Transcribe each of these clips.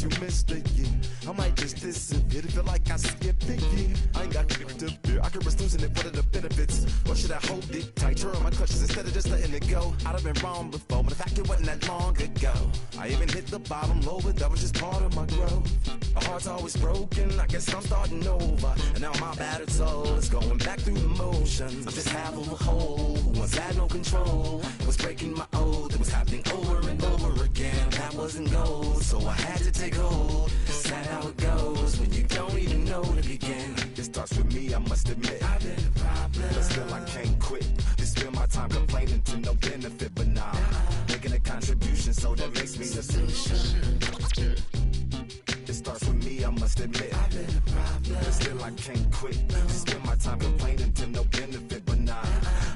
you missed the year. I might just disappear to feel like I skipped the year. I ain't got to fear. I could risk losing it. What are the benefits? Or should I hold it tight? Turn my clutches instead of just letting it go. I'd have been wrong before, but the fact it wasn't that long ago. I even hit the bottom low, but that was just part of my growth. My heart's always broken. I guess I'm starting over. And now my battered soul is going back through the motions. I'm just half of a whole. Once had no control. It was breaking my oath. It was happening over and over again. That wasn't gold, so I had to take hold. That's how it goes when you don't even know to begin. It starts with me, I must admit. I've been a problem, but still I can't quit. Just spend my time complaining to no benefit, but nah, making a contribution, so that makes me the solution. It starts with me, I must admit. I've been a problem, but still I can't quit. Just spend my time complaining to no benefit, but nah,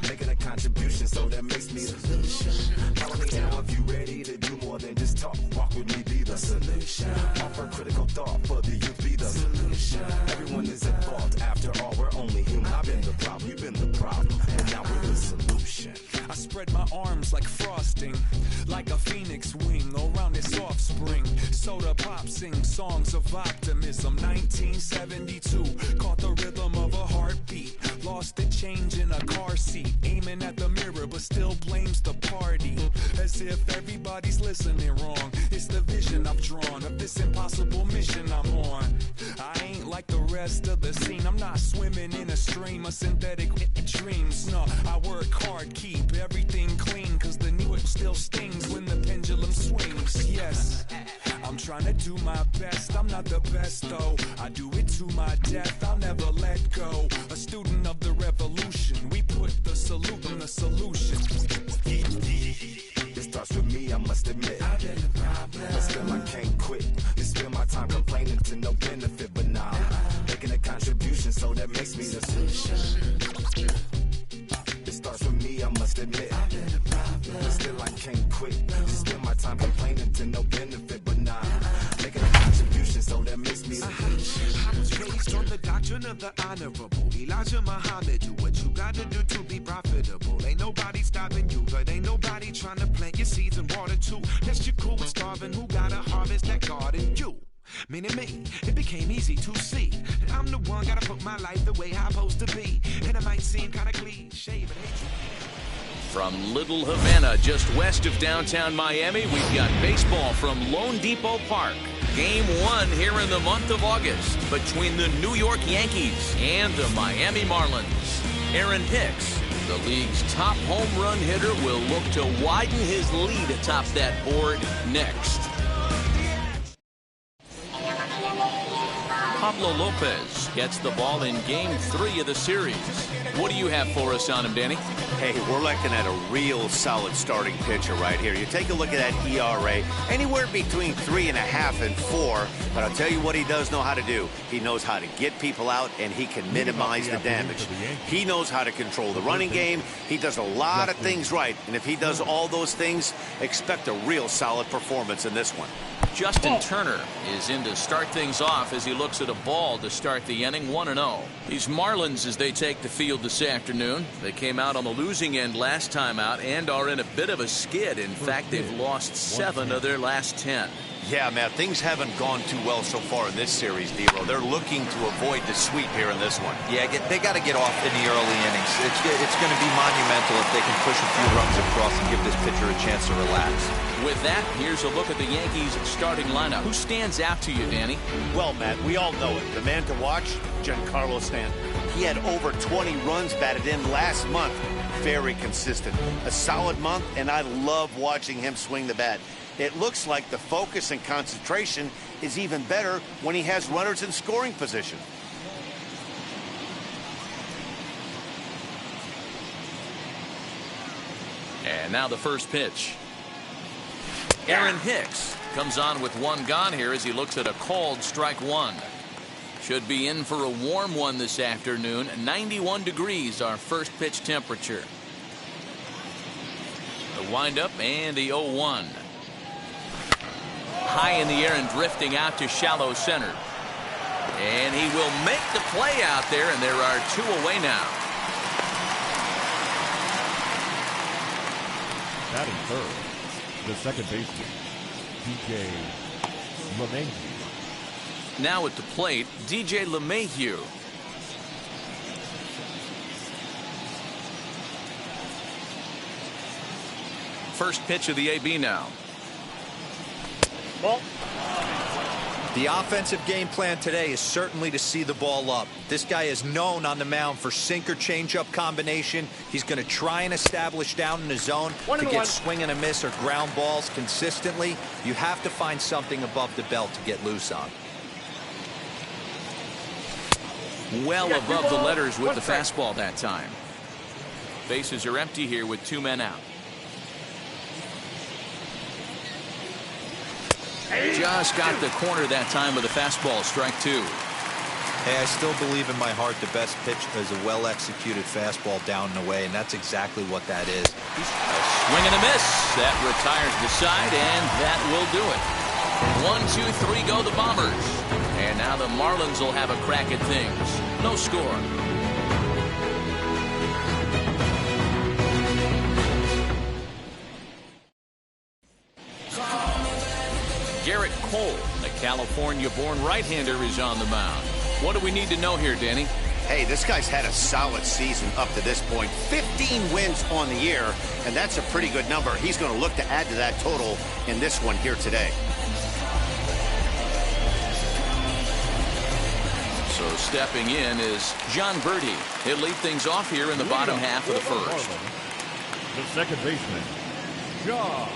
making a contribution, so that makes me the solution. Follow me now if you ready to do more than just talk. Walk with me, be the solution. Offer critical thought for the youth, be the solution. Everyone is at fault. After all, we're only human. I've been the problem, you've been the problem, and now we're the solution. I spread my arms like frosting, like a phoenix wing around its offspring. Soda Pop sings songs of optimism. 1972, caught the rhythm of a heartbeat. Lost the change in a car seat, aiming at the mirror but still blames the party. As if everybody's listening wrong. It's the vision I've drawn of this impossible mission I'm on. I ain't like the rest of the scene. I'm not swimming in a stream of synthetic dreams. No, I work hard, keep everything clean, cause the new still stings when the pendulum swings. Yes, I'm trying to do my best. I'm not the best though. I do it to my death. I'll never let go. A student of the revolution. We put the salute in the solution. It starts with me, I must admit. I've been a problem, but still I can't quit. Just spend my time complaining to no benefit, but nah, making a contribution, so that makes me the solution. It starts with me, I must admit. I've been a problem, but still I can't quit. Just spend my time complaining to no benefit, but nah, making a contribution, so that makes me the solution. I was raised on the doctrine of the honorable Elijah Muhammad. Do what you gotta do to be profitable. Ain't nobody stopping you, but ain't nobody trying to plant your seeds and water too. That's your cool with starving. Who gotta harvest that garden? You. Meaning me, it became easy to see that I'm the one gotta put my life the way I'm supposed to be. And it might seem kinda cliche, but hey. From Little Havana, just west of downtown Miami, we've got baseball from Lone Depot Park. Game 1 here in the month of August between the New York Yankees and the Miami Marlins. Aaron Hicks, the league's top home run hitter, will look to widen his lead atop that board next. Pablo Lopez gets the ball in Game 3 of the series. What do you have for us on him, Danny? Hey, we're looking at a real solid starting pitcher right here. You take a look at that ERA, anywhere between 3.5 and 4. But I'll tell you what he does know how to do. He knows how to get people out, and he can minimize the damage. He knows how to control the running game. He does a lot of things right. And if he does all those things, expect a real solid performance in this one. Justin Turner is in to start things off as he looks at a ball to start the inning, 1-0. These Marlins, as they take the field this afternoon, they came out on the losing end last time out and are in a bit of a skid. In fact, they've lost 7 of their last 10. Yeah, Matt, things haven't gone too well so far in this series, Dero. They're looking to avoid the sweep here in this one. Yeah, they got to get off in the early innings. It's going to be monumental if they can push a few runs across and give this pitcher a chance to relax. With that, here's a look at the Yankees' starting lineup. Who stands out to you, Danny? Well, Matt, we all know it. The man to watch, Giancarlo Stanton. He had over 20 runs batted in last month. Very consistent. A solid month, and I love watching him swing the bat. It looks like the focus and concentration is even better when he has runners in scoring position. And now the first pitch. Aaron Hicks comes on with 1 gone here as he looks at a called strike 1. Should be in for a warm one this afternoon. 91 degrees, our first pitch temperature. The windup and the 0-1. High in the air and drifting out to shallow center. And he will make the play out there, and there are 2 away now. Batting third, the second baseman, DJ LeMahieu. Now at the plate, DJ LeMahieu. First pitch of the AB now. Ball. The offensive game plan today is certainly to see the ball up. This guy is known on the mound for sinker changeup combination. He's going to try and establish down in the zone to get swing and a miss or ground balls consistently. You have to find something above the belt to get loose on. Well above the letters with the fastball that time. Bases are empty here with 2 men out. Just got the corner that time with a fastball, strike 2. Hey, I still believe in my heart the best pitch is a well-executed fastball down and away, and that's exactly what that is. A swing and a miss. That retires the side, and that will do it. 1, 2, 3 go the Bombers. And now the Marlins will have a crack at things. No score. Garrett Cole, the California-born right-hander, is on the mound. What do we need to know here, Danny? Hey, this guy's had a solid season up to this point. 15 wins on the year, and that's a pretty good number. He's going to look to add to that total in this one here today. So stepping in is John Birdie. He'll lead things off here in the bottom half of the first. The second baseman, John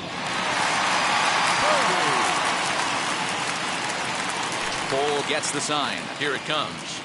Birdie. Cole gets the sign. Here it comes.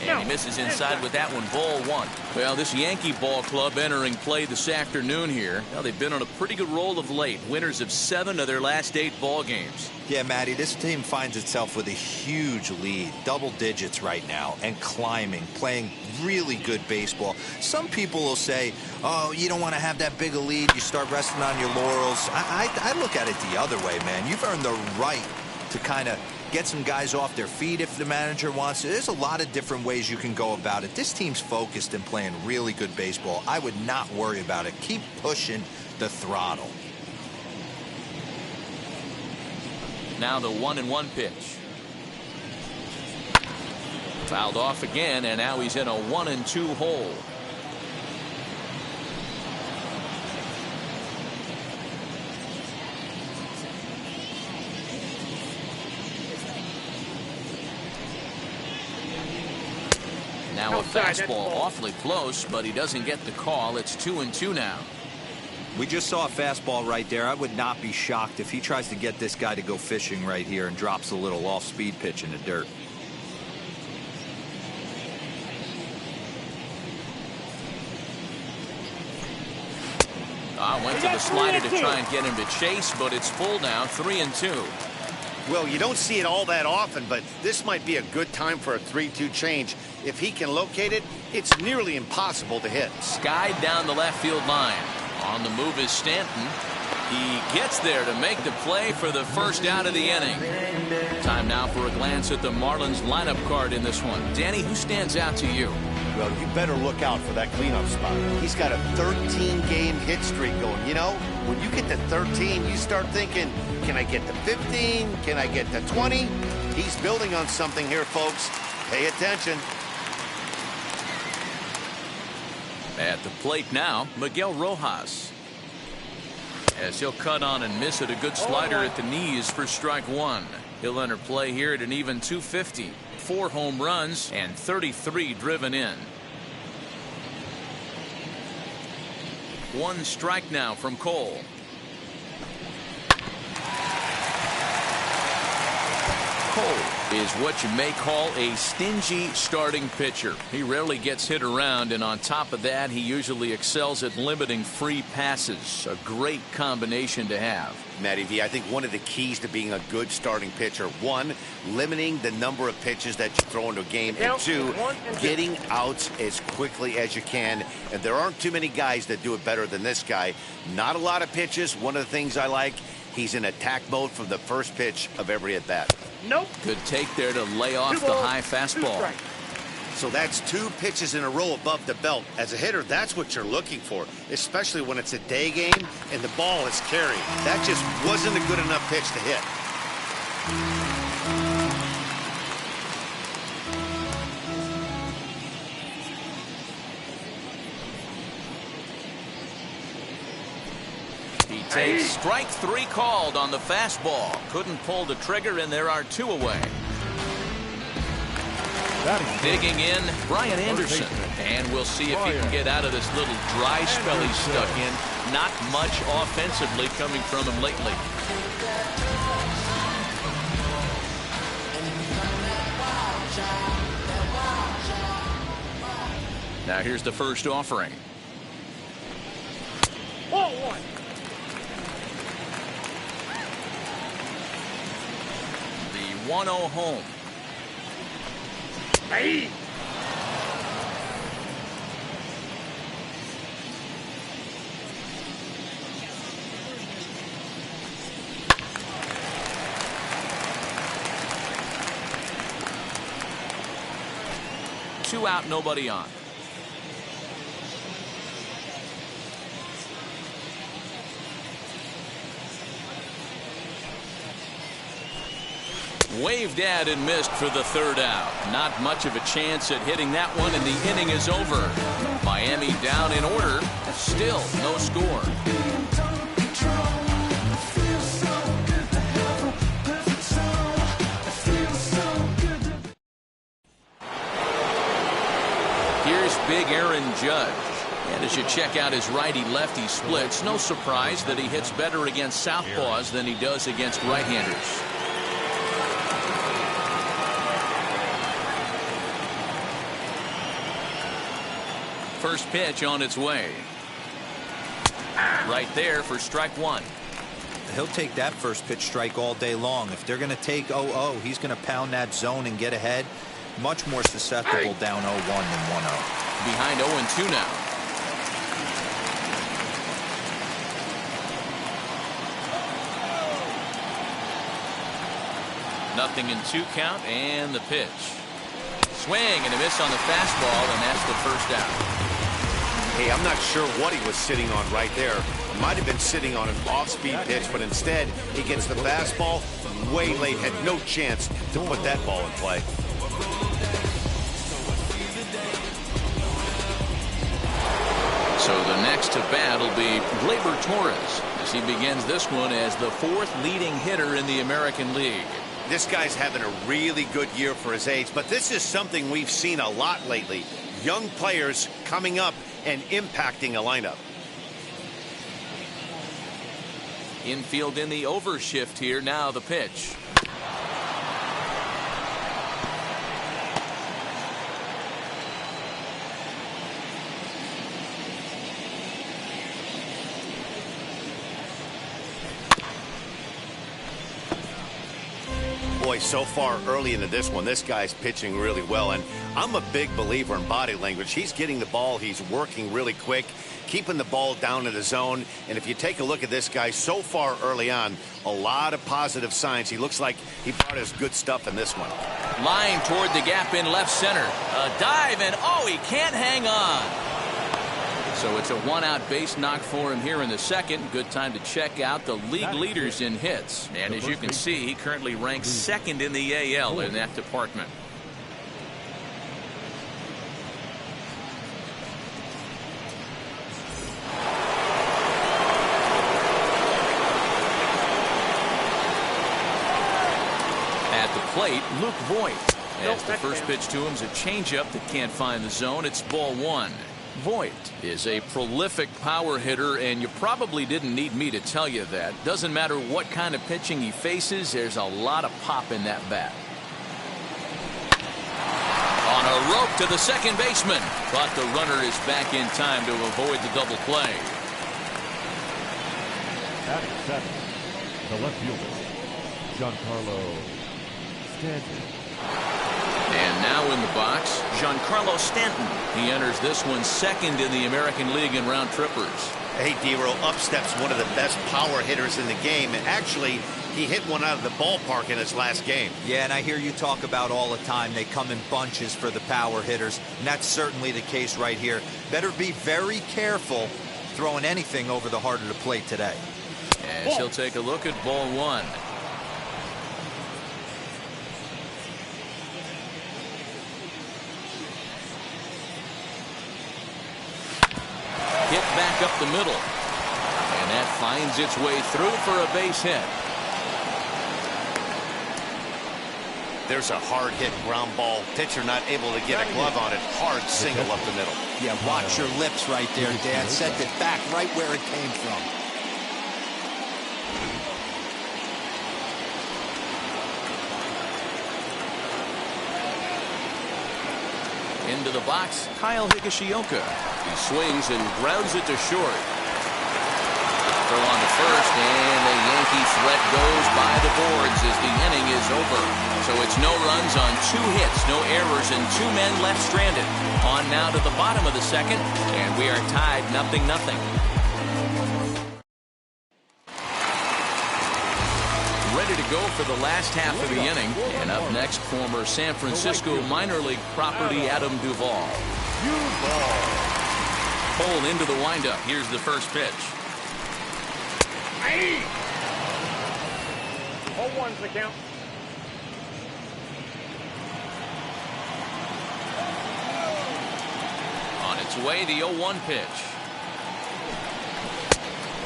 And he misses inside with that one. Ball 1. Well, this Yankee ball club entering play this afternoon here. Well, they've been on a pretty good roll of late. Winners of 7 of their last 8 ball games. Yeah, Matty, this team finds itself with a huge lead, double digits right now, and climbing, playing really good baseball. Some people will say, oh, you don't want to have that big a lead. You start resting on your laurels. I look at it the other way, man. You've earned the right to kind of get some guys off their feet if the manager wants to. There's a lot of different ways you can go about it. This team's focused and playing really good baseball. I would not worry about it. Keep pushing the throttle. Now the 1-1 pitch. Fouled off again, and now he's in a 1-2 hole. Now a fastball awfully close, but he doesn't get the call. It's 2-2 now. We just saw a fastball right there. I would not be shocked if he tries to get this guy to go fishing right here and drops a little off-speed pitch in the dirt. Went to the slider to try and get him to chase, but it's full now, 3-2. Well, you don't see it all that often, but this might be a good time for a 3-2 change. If he can locate it, it's nearly impossible to hit. Skied down the left field line. On the move is Stanton. He gets there to make the play for the first out of the inning. Time now for a glance at the Marlins lineup card in this one. Danny, who stands out to you? Well, you better look out for that cleanup spot. He's got a 13-game hit streak going. You know, when you get to 13, you start thinking, can I get to 15? Can I get to 20? He's building on something here, folks. Pay attention. At the plate now, Miguel Rojas. As he'll cut on and miss it, a good slider at the knees for strike 1. He'll enter play here at an even 250. 4 home runs and 33 driven in. 1 strike now from Cole. Cole is what you may call a stingy starting pitcher. He rarely gets hit around, and on top of that, he usually excels at limiting free passes. A great combination to have. Matty V, I think one of the keys to being a good starting pitcher, 1, limiting the number of pitches that you throw into a game, and 2, getting outs as quickly as you can. And there aren't too many guys that do it better than this guy. Not a lot of pitches. One of the things I like, he's in attack mode from the first pitch of every at-bat. Nope. Good take there to lay off the high fastball. So that's 2 pitches in a row above the belt. As a hitter, that's what you're looking for, especially when it's a day game and the ball is carried. That just wasn't a good enough pitch to hit. He takes strike 3 called on the fastball. Couldn't pull the trigger, and there are 2 away. Digging in, Brian Anderson. And we'll see if he can get out of this little dry spell he's stuck in. Not much offensively coming from him lately. Now here's the first offering. 1-1. The 1-0 home. Hey. Two out, nobody on. Waved at and missed for the 3rd out. Not much of a chance at hitting that one, and the inning is over. Miami down in order. Still no score. Here's big Aaron Judge. And as you check out his righty-lefty splits, no surprise that he hits better against southpaws than he does against right-handers. First pitch on its way. Right there for strike 1. He'll take that first pitch strike all day long. If they're going to take 0-0, he's going to pound that zone and get ahead. Much more susceptible down 0-1 than 1-0. Behind 0-2 now. Nothing in 2 count, and the pitch. Swing and a miss on the fastball, and that's the first out. Hey, I'm not sure what he was sitting on right there. Might have been sitting on an off-speed pitch, but instead he gets the fastball way late. Had no chance to put that ball in play. So the next to bat will be Gleyber Torres as he begins this one as the 4th leading hitter in the American League. This guy's having a really good year for his age, but this is something we've seen a lot lately. Young players coming up and impacting a lineup. Infield in the overshift here. Now the pitch. Boy, so far early into this one, this guy's pitching really well, and I'm a big believer in body language. He's getting the ball, he's working really quick, keeping the ball down in the zone, and if you take a look at this guy so far early on, a lot of positive signs. He looks like he brought his good stuff in this one. Line toward the gap in left center. A dive, and oh, he can't hang on. So it's a 1-out base knock for him here in the second. Good time to check out the league leaders in hits. And as you can see, he currently ranks 2nd in the AL in that department. At the plate, Luke Voit. As the first pitch to him is a changeup that can't find the zone. It's ball 1. Voit is a prolific power hitter, and you probably didn't need me to tell you that. Doesn't matter what kind of pitching he faces, there's a lot of pop in that bat. On a rope to the second baseman, but the runner is back in time to avoid the double play. At 7, the left fielder, Giancarlo Stanton. And now in the box, Giancarlo Stanton. He enters this one 2nd in the American League in round trippers. Hey, D-Roll, up steps one of the best power hitters in the game. And actually, he hit one out of the ballpark in his last game. Yeah, and I hear you talk about all the time they come in bunches for the power hitters, and that's certainly the case right here. Better be very careful throwing anything over the heart of the plate today. And she'll take a look at ball 1. hit back up the middle. And that finds its way through for a base hit. There's a hard hit ground ball. Pitcher not able to get a glove on it. Hard single up the middle. Yeah, watch your lips right there, Dan. Sent it back right where it came from. Into the box, Kyle Higashioka. He swings and grounds it to short. Throw on to first, and the Yankee threat goes by the boards as the inning is over. So it's no runs on 2 hits, no errors, and 2 men left stranded. On now to the bottom of the second, and we are tied 0-0. Ready to go for the last half of the inning. And up next, former San Francisco minor league property Adam Duvall. Pulled into the windup. Here's the first pitch. 0-1's the count. On its way, the 0-1 pitch.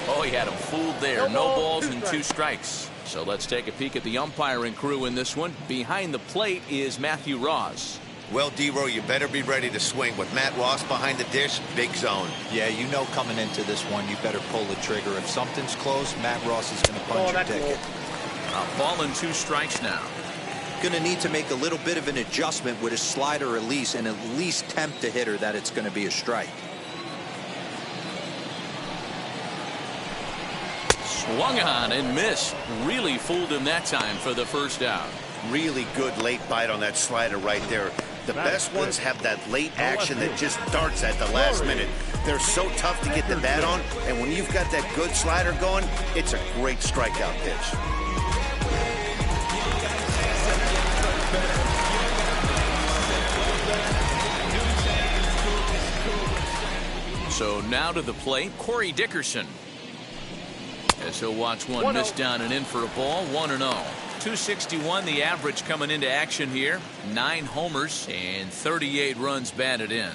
Oh, he had him fooled there. No balls and 2 strikes. So let's take a peek at the umpiring crew in this one. Behind the plate is Matthew Ross. Well, D-Row, you better be ready to swing. With Matt Ross behind the dish, big zone. Yeah, you know coming into this one, you better pull the trigger. If something's close, Matt Ross is going to punch your ticket. A ball and 2 strikes now. Going to need to make a little bit of an adjustment with his slider release and at least tempt the hitter that it's going to be a strike. Swung on and missed. Really fooled him that time for the first out. Really good late bite on that slider right there. The best ones have that late action that just darts at the last minute. They're so tough to get the bat on, and when you've got that good slider going, it's a great strikeout pitch. So now to the plate, Corey Dickerson. As he'll watch one miss down and in for a ball, 1-0. 261 the average coming into action here. 9 homers and 38 runs batted in.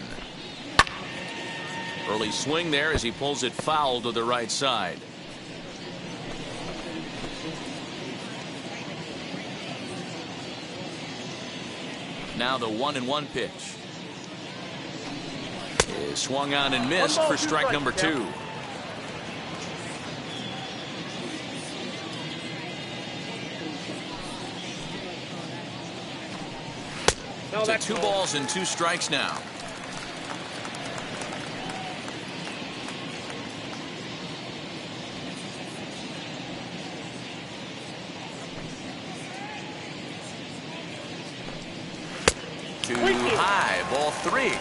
Early swing there as he pulls it foul to the right side. Now the 1-1 pitch. Is swung on and missed for strike number 2. So 2 balls and 2 strikes now. Too high, ball 3.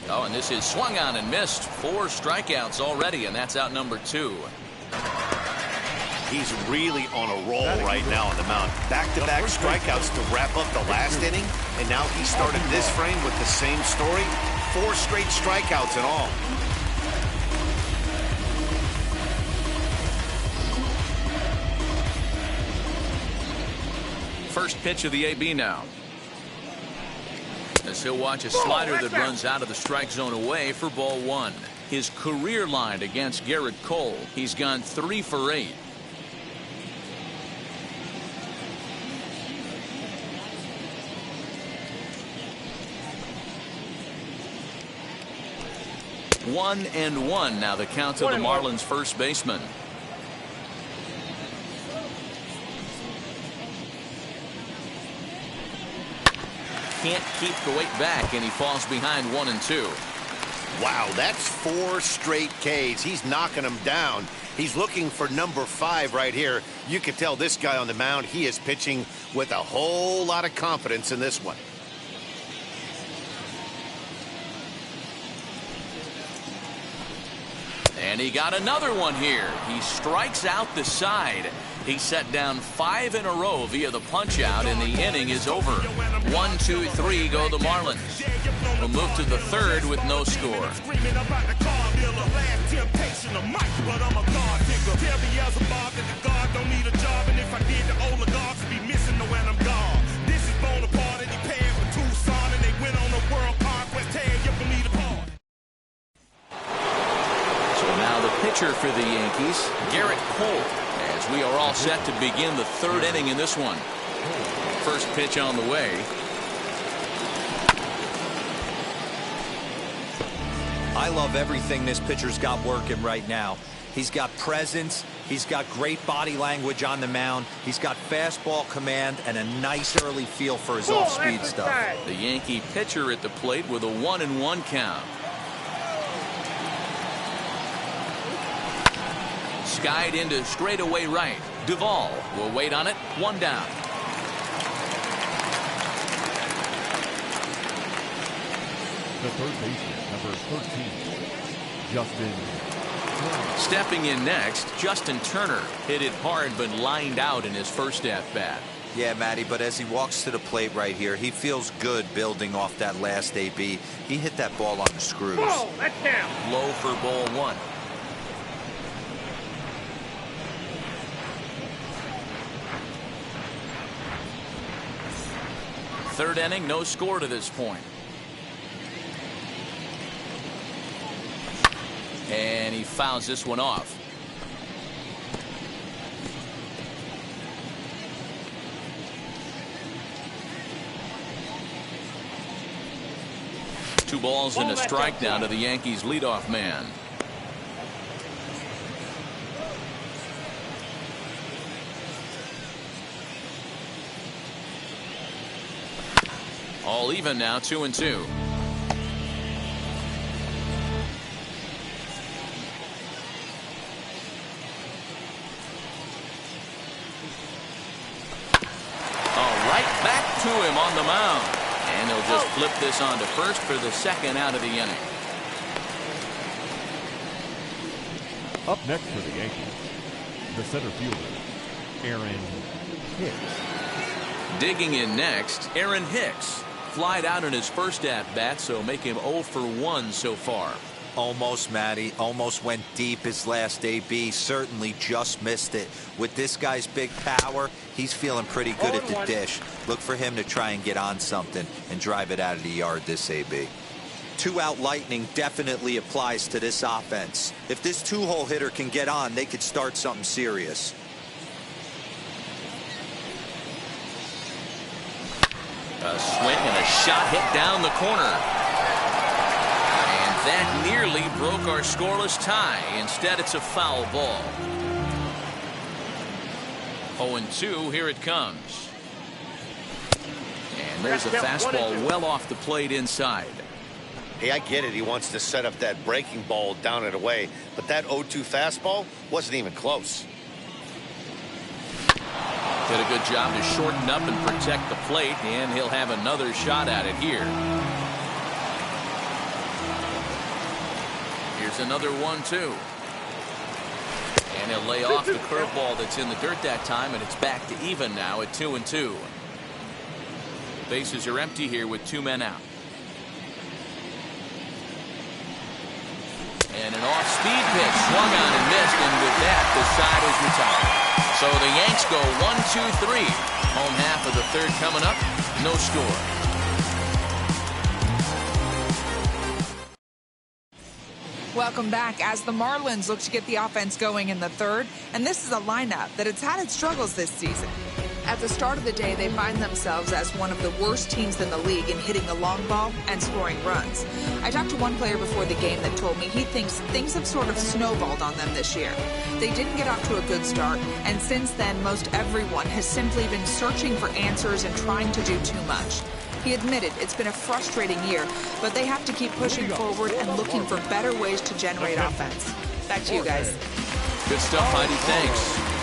Oh, and this is swung on and missed. 4 strikeouts already, and that's out number 2. He's really on a roll right now on the mound. Back-to-back strikeouts to wrap up the last inning, and now he started this frame with the same story. 4 straight strikeouts in all. First pitch of the AB now. As he'll watch a slider that runs out of the strike zone away for ball 1. His career line against Garrett Cole. He's gone 3 for 8. One and one now the count to the Marlins first baseman. Can't keep the weight back, and he falls behind 1 and 2. Wow, that's 4 straight Ks. He's knocking them down. He's looking for number 5 right here. You can tell this guy on the mound, he is pitching with a whole lot of confidence in this one. And he got another one here. He strikes out the side. He set down 5 in a row via the punch out, and the inning is over. 1, 2, 3 go the Marlins. We'll move to the 3rd with no score. set to begin the third inning in this one. First pitch on the way. I love everything this pitcher's got working right now. He's got presence. He's got great body language on the mound. He's got fastball command and a nice early feel for his off-speed stuff. The Yankee pitcher at the plate with a 1-1 count. Skied into straightaway right. Duvall will wait on it. One down. The third baseman, number 13, Justin. Stepping in next, Justin Turner hit it hard but lined out in his first at-bat. Yeah, Matty, but as he walks to the plate right here, he feels good building off that last AB. He hit that ball on the screws. Oh, that's down. Low for ball one. Third inning, no score to this point. And he fouls this one off. Two balls and a strike down to the Yankees leadoff man. All even now, 2-2. To him on the mound, and he'll just flip this on to first for the second out of the inning. Up next for the Yankees, the center fielder, Aaron Hicks. Digging in next, Aaron Hicks. Flied out in his first at-bat, so make him 0 for 1 so far. Almost, Matty. Almost went deep his last AB. Certainly just missed it. With this guy's big power, he's feeling pretty good at the dish. Look for him to try and get on something and drive it out of the yard this AB. Two-out lightning definitely applies to this offense. If this two-hole hitter can get on, they could start something serious. A swing and a shot hit down the corner. That nearly broke our scoreless tie. Instead, it's a foul ball. 0-2, here it comes. And there's a fastball well off the plate inside. Hey, I get it. He wants to set up that breaking ball down and away, but that 0-2 fastball wasn't even close. Did a good job to shorten up and protect the plate, and he'll have another shot at it here. Here's another 1-2. And he'll lay off the curveball that's in the dirt that time, and it's back to even now at 2-2. Bases are empty here with two men out. And an off-speed pitch swung on and missed, and with that, the side is retired. So the Yanks go 1-2-3. Home half of the third coming up. No score. Welcome back as the Marlins look to get the offense going in the third. And this is a lineup that has had its struggles this season. At the start of the day, they find themselves as one of the worst teams in the league in hitting the long ball and scoring runs. I talked to one player before the game that told me he thinks things have sort of snowballed on them this year. They didn't get off to a good start, and since then, most everyone has simply been searching for answers and trying to do too much. He admitted it's been a frustrating year, but they have to keep pushing forward and looking for better ways to generate offense. Back to you guys. Good stuff, Heidi. Thanks.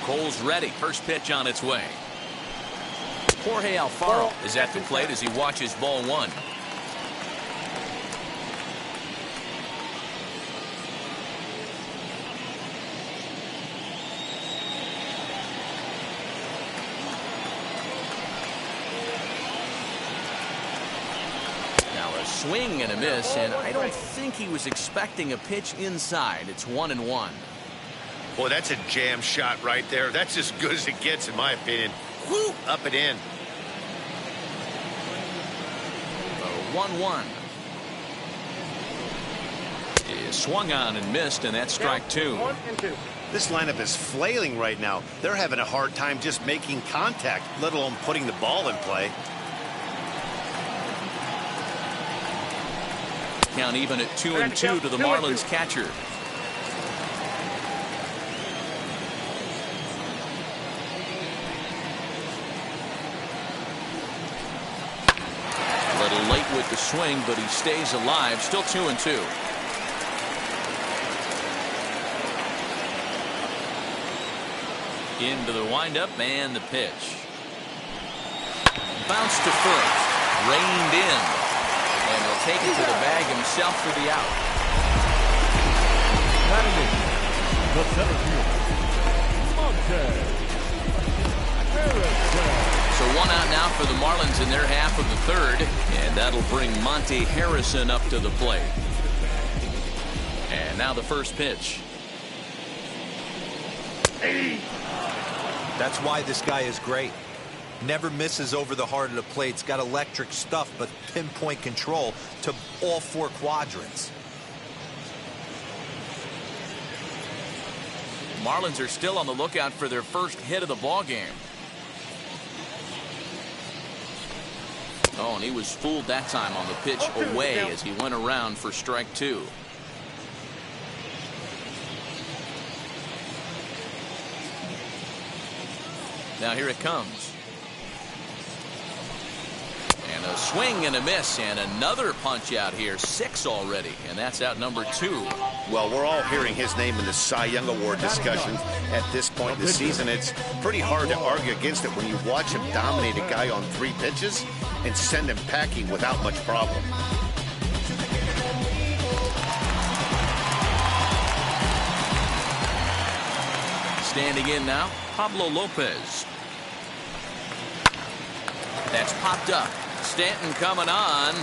Cole's ready. First pitch on its way. Jorge Alfaro is at the plate as he watches ball one. Now a swing and a miss, and I don't think he was expecting a pitch inside. It's 1-1. Boy, that's a jam shot right there. That's as good as it gets, in my opinion. Woo, up and in. 1-1. He swung on and missed, and that's strike two. This lineup is flailing right now. They're having a hard time just making contact, let alone putting the ball in play. Count even at 2-2 to the Marlins catcher. A little late with the swing, but he stays alive. Still 2-2. Into the windup and the pitch. Bounce to first. Reined in. And he'll take it to the bag himself for the out. Batting in, the center fielder, Monte Harrison. So one out now for the Marlins in their half of the third, and that'll bring Monte Harrison up to the plate. And now the first pitch. That's why this guy is great. Never misses over the heart of the plate. It's got electric stuff, but pinpoint control to all four quadrants. Marlins are still on the lookout for their first hit of the ball game. Oh, and he was fooled that time on the pitch away as he went around for strike two. Now here it comes. And a swing and a miss, and another punch out here. 6 already, and that's out number 2. Well, we're all hearing his name in the Cy Young Award discussions at this point in the season. It's pretty hard to argue against it when you watch him dominate a guy on 3 pitches and send him packing without much problem. Standing in now, Pablo Lopez. That's popped up. Stanton coming on.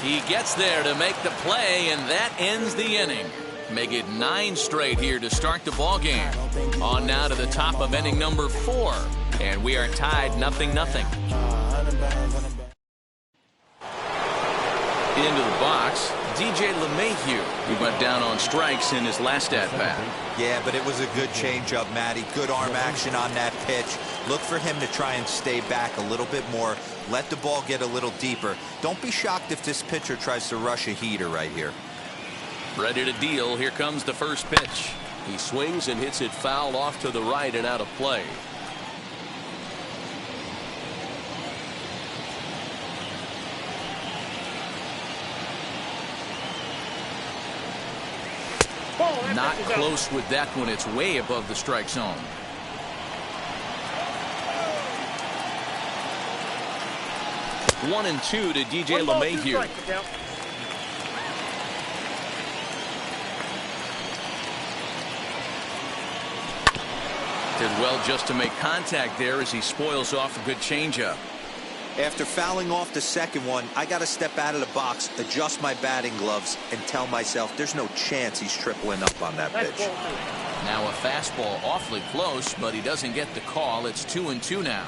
He gets there to make the play, and that ends the inning. Make it 9 straight here to start the ball game. On now to the top of inning number 4, and we are tied 0-0. Into the box, DJ LeMahieu, who went down on strikes in his last at-bat. Yeah, but it was a good changeup, Matty. Good arm action on that pitch. Look for him to try and stay back a little bit more. Let the ball get a little deeper. Don't be shocked if this pitcher tries to rush a heater right here. Ready to deal. Here comes the first pitch. He swings and hits it foul off to the right and out of play. Not close with that one. It's way above the strike zone. One and 2 to DJ LeMahieu. Did well just to make contact there as he spoils off a good changeup. After fouling off the second one, I got to step out of the box, adjust my batting gloves, and tell myself there's no chance he's tripling up on that pitch. Now a fastball awfully close, but he doesn't get the call. It's 2-2 now.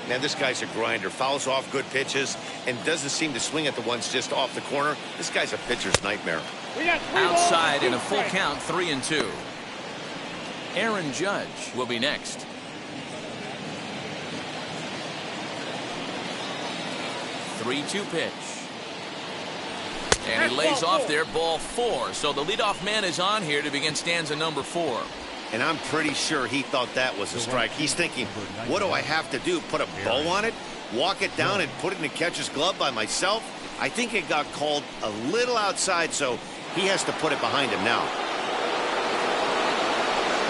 Man, this guy's a grinder. Fouls off good pitches and doesn't seem to swing at the ones just off the corner. This guy's a pitcher's nightmare. Outside in a full count, 3-2. Aaron Judge will be next. Three-2 pitch. And he lays off there, ball 4. So the leadoff man is on here to begin stanza number 4. And I'm pretty sure he thought that was a strike. He's thinking, what do I have to do? Put a bow on it? Walk it down and put it in the catcher's glove by myself? I think it got called a little outside, so he has to put it behind him now.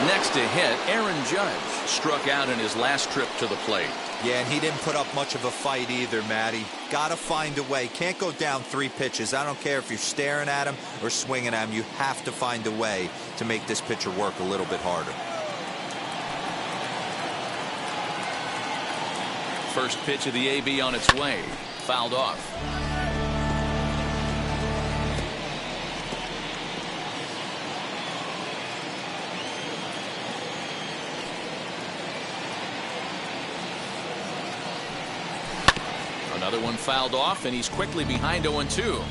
Next to hit, Aaron Judge struck out in his last trip to the plate. Yeah, and he didn't put up much of a fight either, Matty. Got to find a way. Can't go down 3 pitches. I don't care if you're staring at him or swinging at him. You have to find a way to make this pitcher work a little bit harder. First pitch of the AB on its way. Fouled off. Another one fouled off, and he's quickly behind 0-2.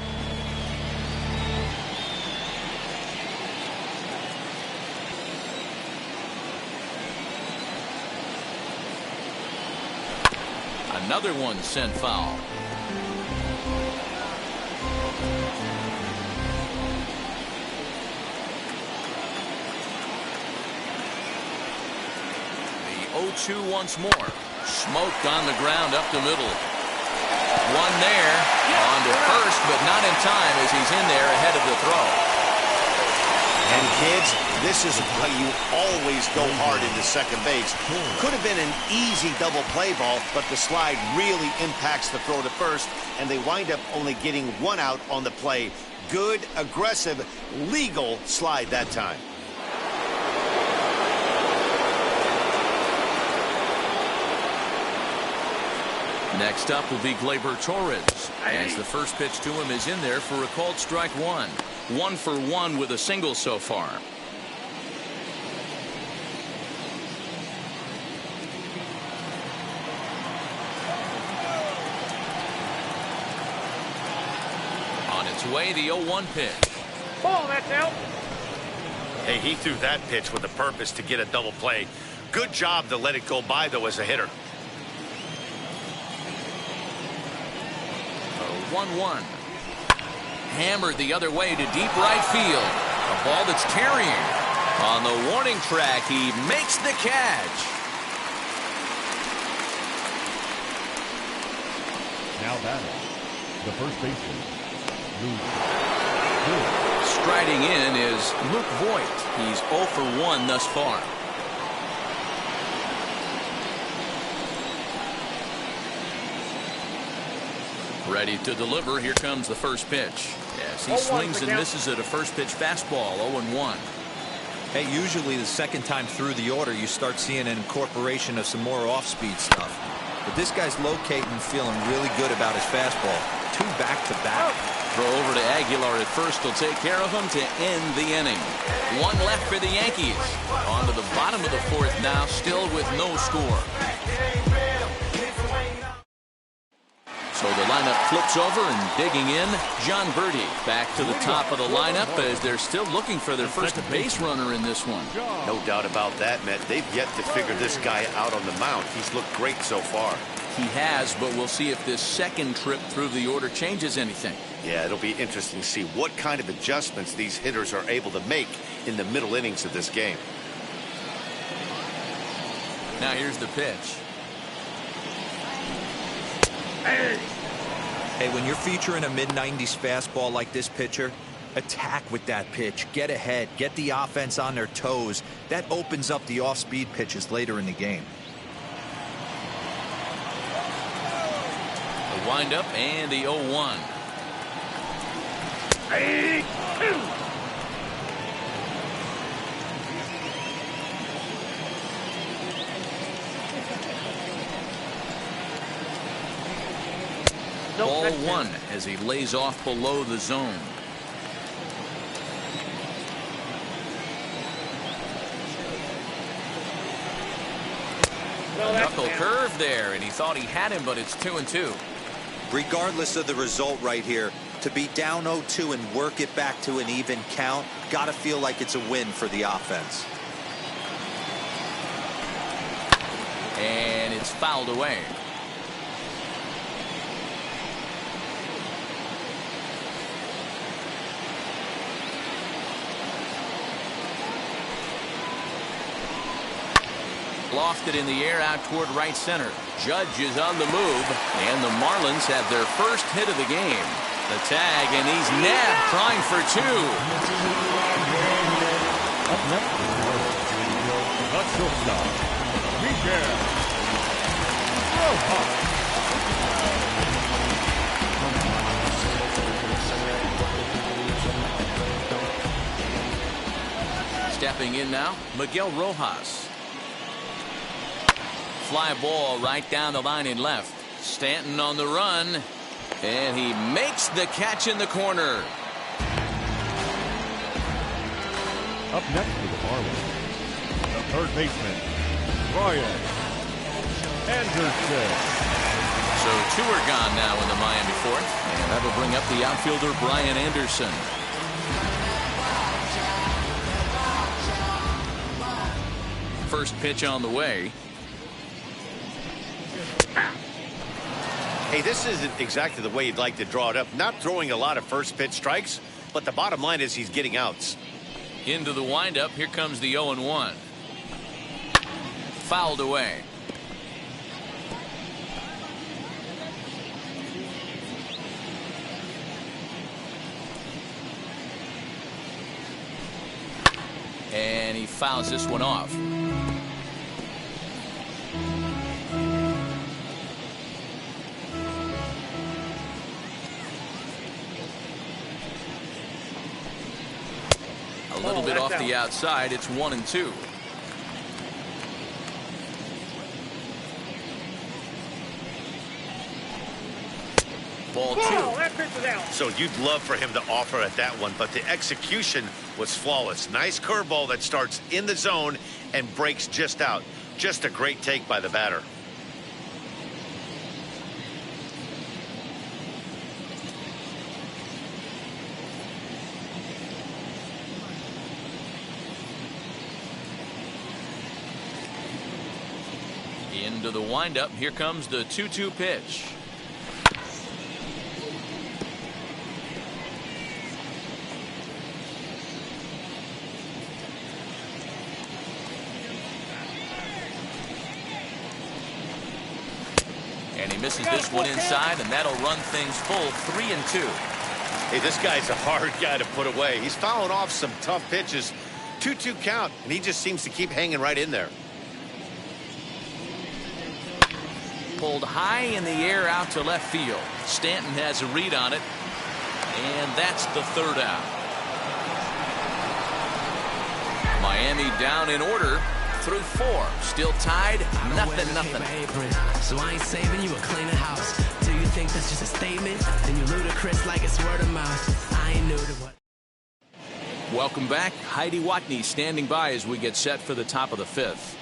Another one sent foul. The 0-2 once more. Smoked on the ground up the middle. One there, on to first, but not in time as he's in there ahead of the throw. And kids, this is why you always go hard into second base. Could have been an easy double play ball, but the slide really impacts the throw to first, and they wind up only getting 1 out on the play. Good, aggressive, legal slide that time. Next up will be Gleyber Torres, as the first pitch to him is in there for a called strike 1. 1 for 1 with a single so far. On its way, the 0-1 pitch. Ball, that's out. Hey, he threw that pitch with a purpose to get a double play. Good job to let it go by, though, as a hitter. 1-1. Hammered the other way to deep right field. A ball that's carrying. On the warning track, he makes the catch. Now batting, the first baseman, Luke Voit. Striding in is Luke Voit. He's 0 for 1 thus far. Ready to deliver. Here comes the first pitch. Yes, he swings and misses at a first pitch fastball. 0-1. Hey, usually the second time through the order, you start seeing an incorporation of some more off-speed stuff. But this guy's locating and feeling really good about his fastball. 2 back-to-back. Throw over to Aguilar at first. Will take care of him to end the inning. 1 left for the Yankees. On to the bottom of the 4th now, still with no score. So the lineup flips over and digging in. John Birdie back to the top of the lineup as they're still looking for their first base runner in this one. No doubt about that, Matt. They've yet to figure this guy out on the mound. He's looked great so far. He has, but we'll see if this second trip through the order changes anything. Yeah, it'll be interesting to see what kind of adjustments these hitters are able to make in the middle innings of this game. Now here's the pitch. Hey, when you're featuring a mid-90s fastball like this pitcher, attack with that pitch. Get ahead. Get the offense on their toes. That opens up the off-speed pitches later in the game. The windup and the 0-1. Ball 1 as he lays off below the zone. A knuckle curve there, and he thought he had him, but it's 2-2. Regardless of the result right here, to be down 0-2 and work it back to an even count, got to feel like it's a win for the offense. And it's fouled away. Lofted in the air out toward right center. Judge is on the move, and the Marlins have their first hit of the game. The tag, and he's nabbed, trying for 2. The shortstop, Miguel Rojas. Stepping in now, Miguel Rojas. Fly ball right down the line and left. Stanton on the run, and he makes the catch in the corner. Up next for the Marlins, the third baseman, Brian Anderson. So 2 are gone now in the Miami fourth, and that'll bring up the outfielder Brian Anderson. First pitch on the way. Hey, this isn't exactly the way you'd like to draw it up. Not throwing a lot of first pitch strikes, but the bottom line is he's getting outs. Into the windup. Here comes the 0-1. Fouled away. And he fouls this one off. A little bit off the outside. It's 1-2. Ball 2. So you'd love for him to offer at that one, but the execution was flawless. Nice curveball that starts in the zone and breaks just out. Just a great take by the batter. Into the windup. Here comes the 2-2 pitch. And he misses this one inside, and that'll run things full 3-2. Hey, this guy's a hard guy to put away. He's fouling off some tough pitches. 2-2 count, and he just seems to keep hanging right in there. Pulled high in the air out to left field. Stanton has a read on it, and that's the third out. Miami down in order through 4. Still tied, nothing. So I ain't saving you a cleaner house. Do you think that's just a statement? Then you ludicrous like it's word of mouth. I ain't new to what. Welcome back. Heidi Watney standing by as we get set for the top of the 5th.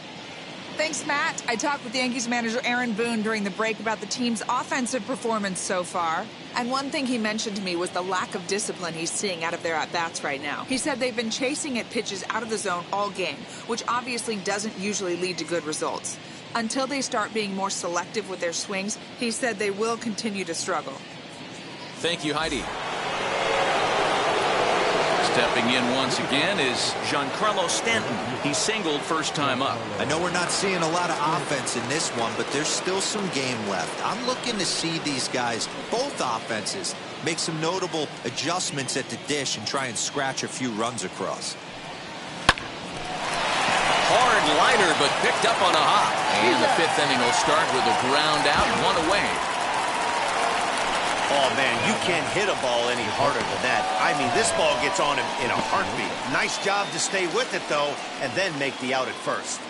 Thanks, Matt. I talked with Yankees manager Aaron Boone during the break about the team's offensive performance so far. And one thing he mentioned to me was the lack of discipline he's seeing out of their at-bats right now. He said they've been chasing at pitches out of the zone all game, which obviously doesn't usually lead to good results. Until they start being more selective with their swings, he said they will continue to struggle. Thank you, Heidi. Stepping in once again is Giancarlo Stanton. He singled first time up. I know we're not seeing a lot of offense in this one, but there's still some game left. I'm looking to see these guys, both offenses, make some notable adjustments at the dish and try and scratch a few runs across. Hard liner, but picked up on a hop. And the 5th inning will start with a ground out, 1 away. Oh, man, you can't hit a ball any harder than that. I mean, this ball gets on him in a heartbeat. Nice job to stay with it, though, and then make the out at first.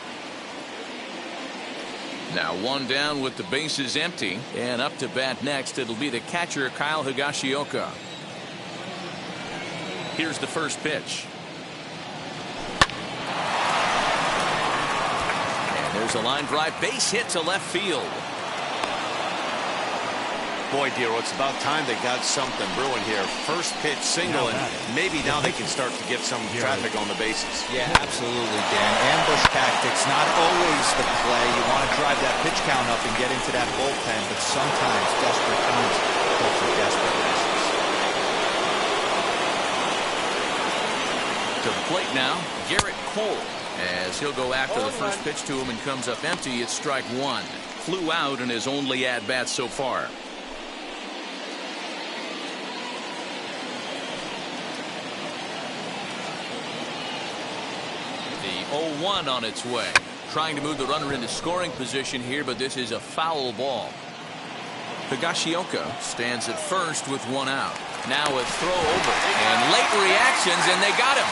Now 1 down with the bases empty. And up to bat next, it'll be the catcher, Kyle Higashioka. Here's the first pitch. And there's a line drive base hit to left field. Boy, Dero, it's about time they got something brewing here. First pitch single, and maybe now they can start to get some traffic on the bases. Yeah, absolutely, Dan. Ambush tactics, not always the play. You want to drive that pitch count up and get into that bullpen, but sometimes desperate times call for desperate misses. To the plate now, Garrett Cole, as he'll go after the first pitch to him and comes up empty. It's strike 1. Flew out in his only at-bat so far. The 0-1 on its way. Trying to move the runner into scoring position here, but this is a foul ball. Higashioka stands at first with one out. Now a throw over, and late reactions, and they got him.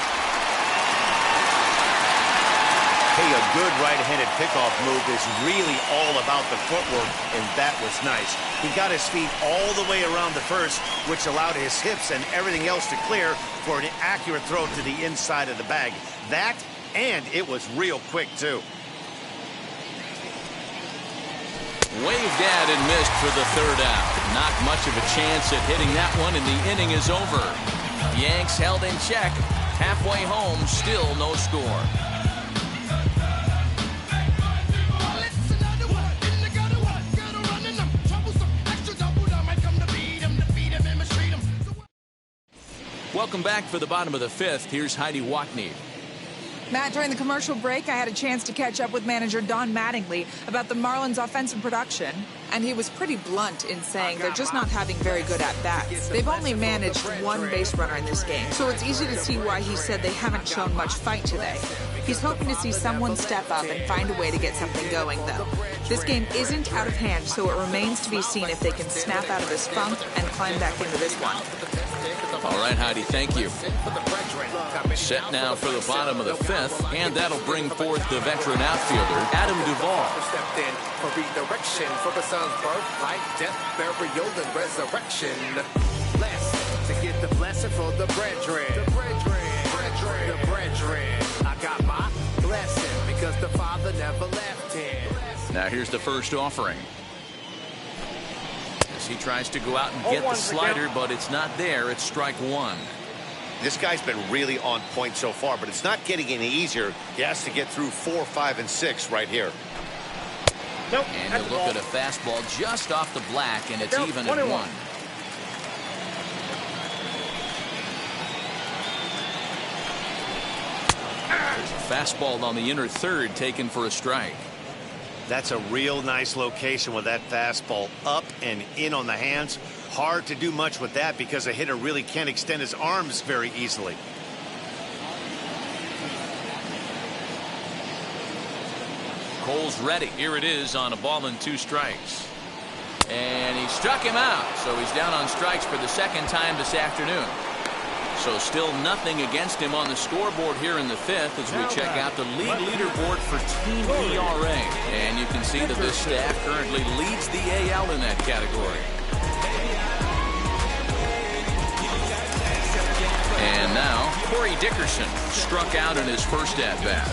Hey, a good right-handed pickoff move is really all about the footwork, and that was nice. He got his feet all the way around the first, which allowed his hips and everything else to clear for an accurate throw to the inside of the bag. That, and it was real quick, too. Waved at and missed for the third out. Not much of a chance at hitting that one, and the inning is over. Yanks held in check. Halfway home, still no score. Welcome back for the bottom of the fifth. Here's Heidi Watney. Matt, during the commercial break, I had a chance to catch up with manager Don Mattingly about the Marlins' offensive production, and he was pretty blunt in saying they're just not having very good at-bats. They've only managed one base runner in this game, so it's easy to see why he said they haven't shown much fight today. He's hoping to see someone step up and find a way to get something going, though. This game isn't out of hand, so it remains to be seen if they can snap out of this funk and climb back into this one. All right, Heidi, thank you. Set now for the bottom of the fifth, and that'll bring forth the veteran outfielder, Adam Duvall. Stepped in for redirection for the son's birth, life, death, burial, and resurrection. Blessed to get the blessing for the brethren. The brethren. I got my blessing because the Father never left him. Now here's the first offering. As he tries to go out and get the slider, but it's not there. It's strike one. This guy's been really on point so far, but it's not getting any easier. He has to get through 4, 5, and 6 right here. Nope, and you look at a fastball just off the black, and it's even at 1. There's a fastball on the inner third taken for a strike. That's a real nice location with that fastball up and in on the hands. Hard to do much with that because a hitter really can't extend his arms very easily. Cole's ready. Here it is on a ball and 2 strikes. And he struck him out. So he's down on strikes for the second time this afternoon. So still nothing against him on the scoreboard here in the fifth as we check out the league leaderboard for team ERA. And you can see that this staff currently leads the AL in that category. And now Corey Dickerson struck out in his first at-bat.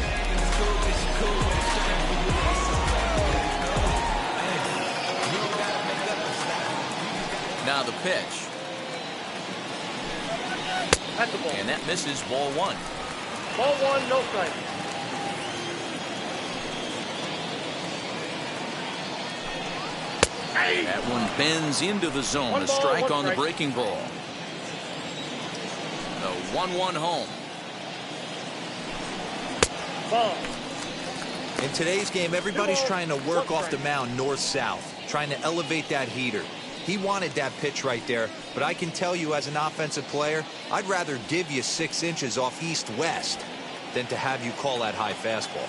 Now the pitch. And that misses, ball 1. Ball 1, no strike. That one bends into the zone. A strike on the breaking ball. The 1-1 home. Ball. In today's game, everybody's trying to work off the mound north-south, trying to elevate that heater. He wanted that pitch right there, but I can tell you as an offensive player, I'd rather give you 6 inches off east-west than to have you call that high fastball.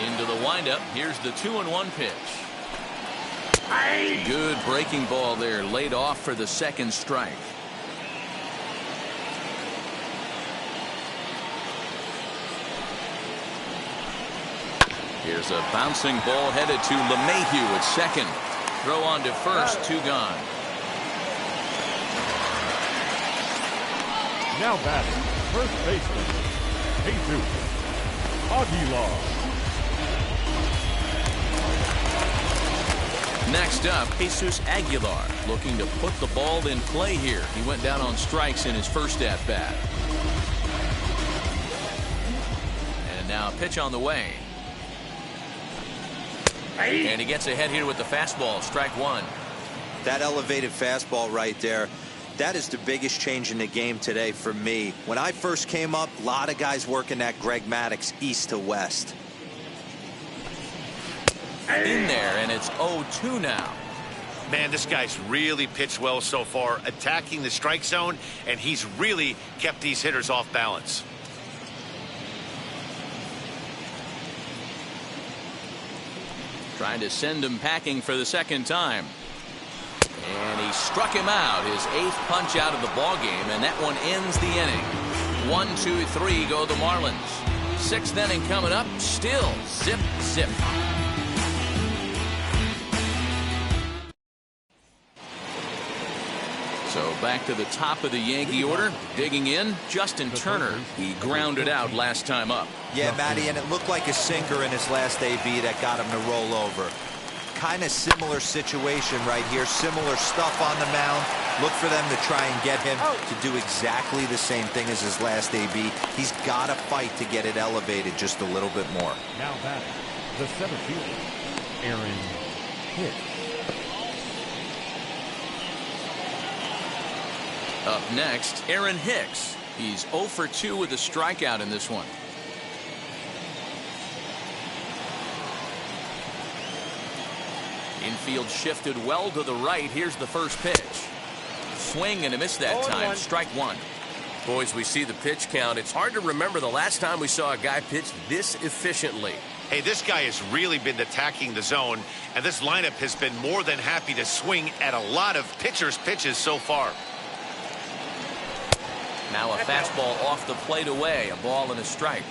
Into the windup. Here's the 2-1 pitch. Good breaking ball there, laid off for the second strike. Here's a bouncing ball headed to LeMahieu at second. Throw on to first, 2 gone. Now batting, first baseman, Jesus Aguilar. Next up, Jesus Aguilar looking to put the ball in play here. He went down on strikes in his first at-bat. And now a pitch on the way. And he gets ahead here with the fastball, strike 1. That elevated fastball right there, that is the biggest change in the game today for me. When I first came up, a lot of guys working that Greg Maddux east to west. In there, and it's 0-2 now. Man, this guy's really pitched well so far, attacking the strike zone, and he's really kept these hitters off balance. Trying to send him packing for the second time. And he struck him out, his 8th punch out of the ball game, and that one ends the inning. 1, 2, 3 go the Marlins. 6th inning coming up, still zip, zip. So back to the top of the Yankee order, digging in, Justin Turner. He grounded out last time up. Yeah, Matty, and it looked like a sinker in his last AB that got him to roll over. Kind of similar situation right here, similar stuff on the mound. Look for them to try and get him to do exactly the same thing as his last AB. He's got to fight to get it elevated just a little bit more. Now batting, the center fielder, Aaron Hicks. Up next, Aaron Hicks. He's 0 for 2 with a strikeout in this one. Infield shifted well to the right. Here's the first pitch. Swing and a miss that time. Strike one. Boys, we see the pitch count. It's hard to remember the last time we saw a guy pitch this efficiently. Hey, this guy has really been attacking the zone, and this lineup has been more than happy to swing at a lot of pitchers' pitches so far. Now a fastball off the plate away. A ball and a strike.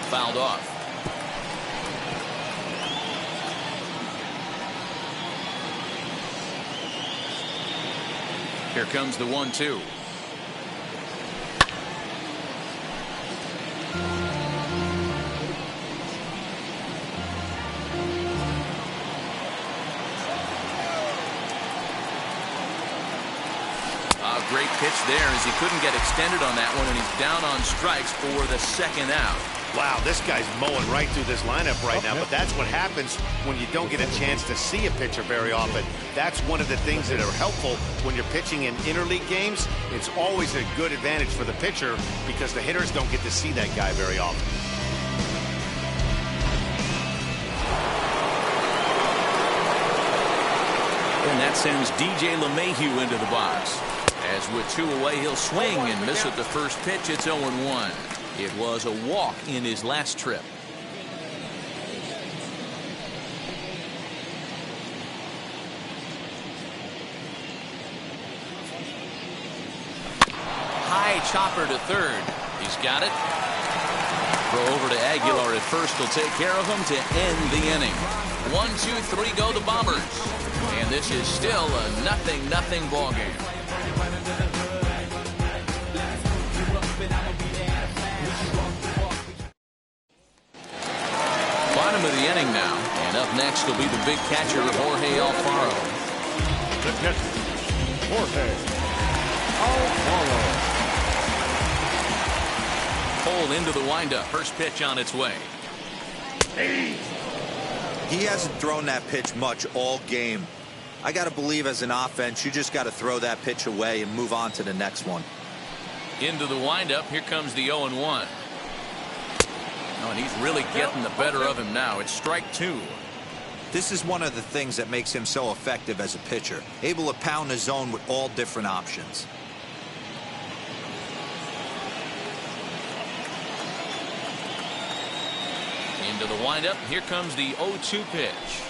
Fouled off. Here comes the 1-2. Great pitch there as he couldn't get extended on that one, and he's down on strikes for the second out. Wow, this guy's mowing right through this lineup right now, but that's what happens when you don't get a chance to see a pitcher very often. That's one of the things that are helpful when you're pitching in interleague games. It's always a good advantage for the pitcher because the hitters don't get to see that guy very often. And that sends DJ LeMahieu into the box. As with 2 away, he'll swing and miss at the first pitch. It's 0-1. It was a walk in his last trip. High chopper to third. He's got it. Throw over to Aguilar at first. Will take care of him to end the inning. 1, 2, 3 go the Bombers. And this is still a 0-0 ball game. Bottom of the inning now, and up next will be the big catcher, Jorge Alfaro. The catcher, Jorge Alfaro. Pulled into the windup. First pitch on its way. He hasn't thrown that pitch much all game. I got to believe as an offense, you just got to throw that pitch away and move on to the next one. Into the windup. Here comes the 0-1. Oh, and he's really getting the better of him now. It's strike 2. This is one of the things that makes him so effective as a pitcher. Able to pound the zone with all different options. Into the windup. Here comes the 0-2 pitch.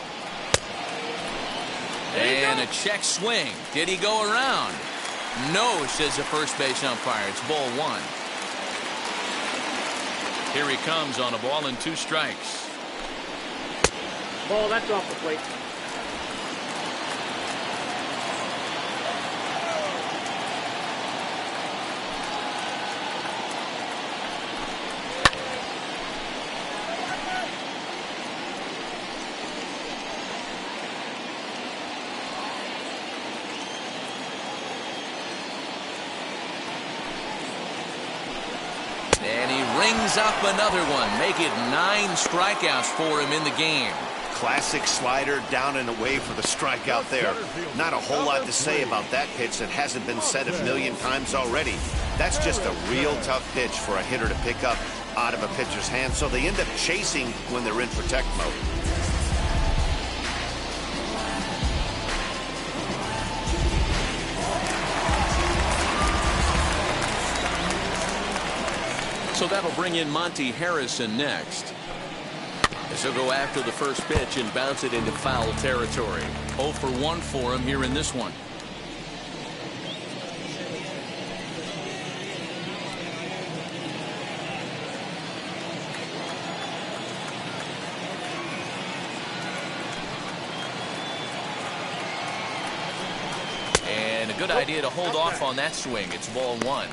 And a check swing. Did he go around? No, says the first base umpire. It's ball 1. Here he comes on a ball and 2 strikes. Ball, that's off the plate. And he rings up another one. Make it 9 strikeouts for him in the game. Classic slider down and away for the strikeout there. Not a whole lot to say about that pitch that hasn't been said a million times already. That's just a real tough pitch for a hitter to pick up. out of a pitcher's hand, so they end up chasing when they're in protect mode. So that'll bring in Monty Harrison next. As he'll go after the first pitch and bounce it into foul territory. 0 for 1 for him here in this one. And a good idea to hold off on that swing. It's ball 1.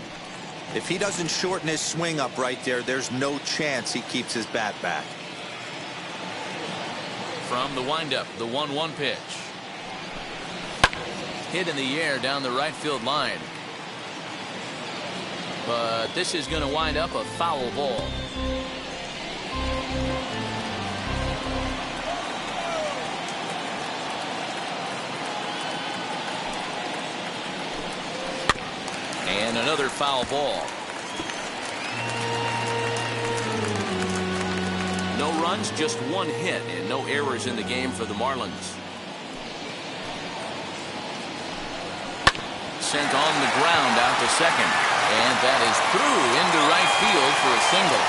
If he doesn't shorten his swing up right there, there's no chance he keeps his bat back. From the windup, the 1-1 pitch. Hit in the air down the right field line. But this is going to wind up a foul ball. And another foul ball. No runs, just 1 hit, and no errors in the game for the Marlins. Sent on the ground out to second. And that is through into right field for a single.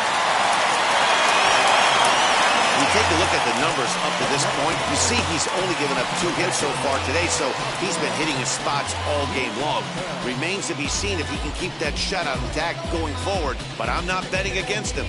You take a look at the numbers up to this point, you see he's only given up 2 hits so far today, so he's been hitting his spots all game long. Remains to be seen if he can keep that shutout intact going forward, but I'm not betting against him.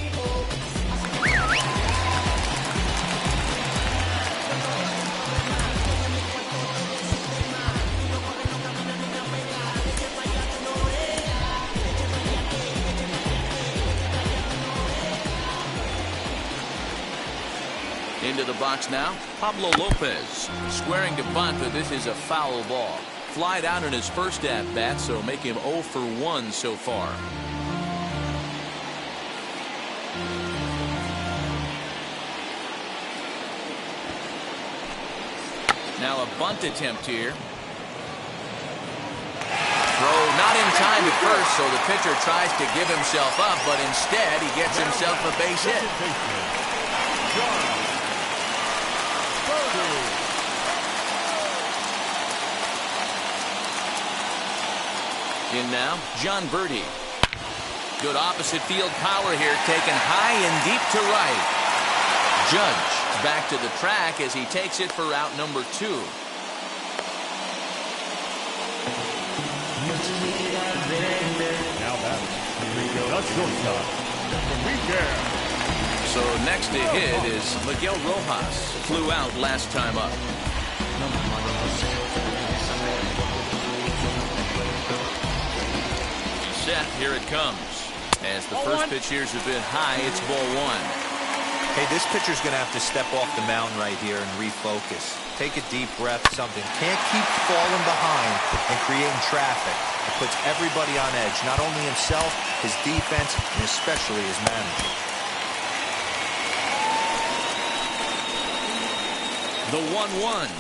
Into the box now, Pablo Lopez squaring to bunt, but this is a foul ball. Flied out in his first at-bat, so make him 0 for 1 so far. Now a bunt attempt here. Throw not in time at first, so the pitcher tries to give himself up, but instead he gets himself a base hit. In now, John Birdie. Good opposite field power here, taken high and deep to right. Judge back to the track as he takes it for out number 2. Now that's shortstop. So next to hit is Miguel Rojas. Flew out last time up. Set, here it comes. As the first pitch here has been high, it's ball 1. Hey, this pitcher's going to have to step off the mound right here and refocus. Take a deep breath, something. Can't keep falling behind and creating traffic. It puts everybody on edge, not only himself, his defense, and especially his manager. The 1-1.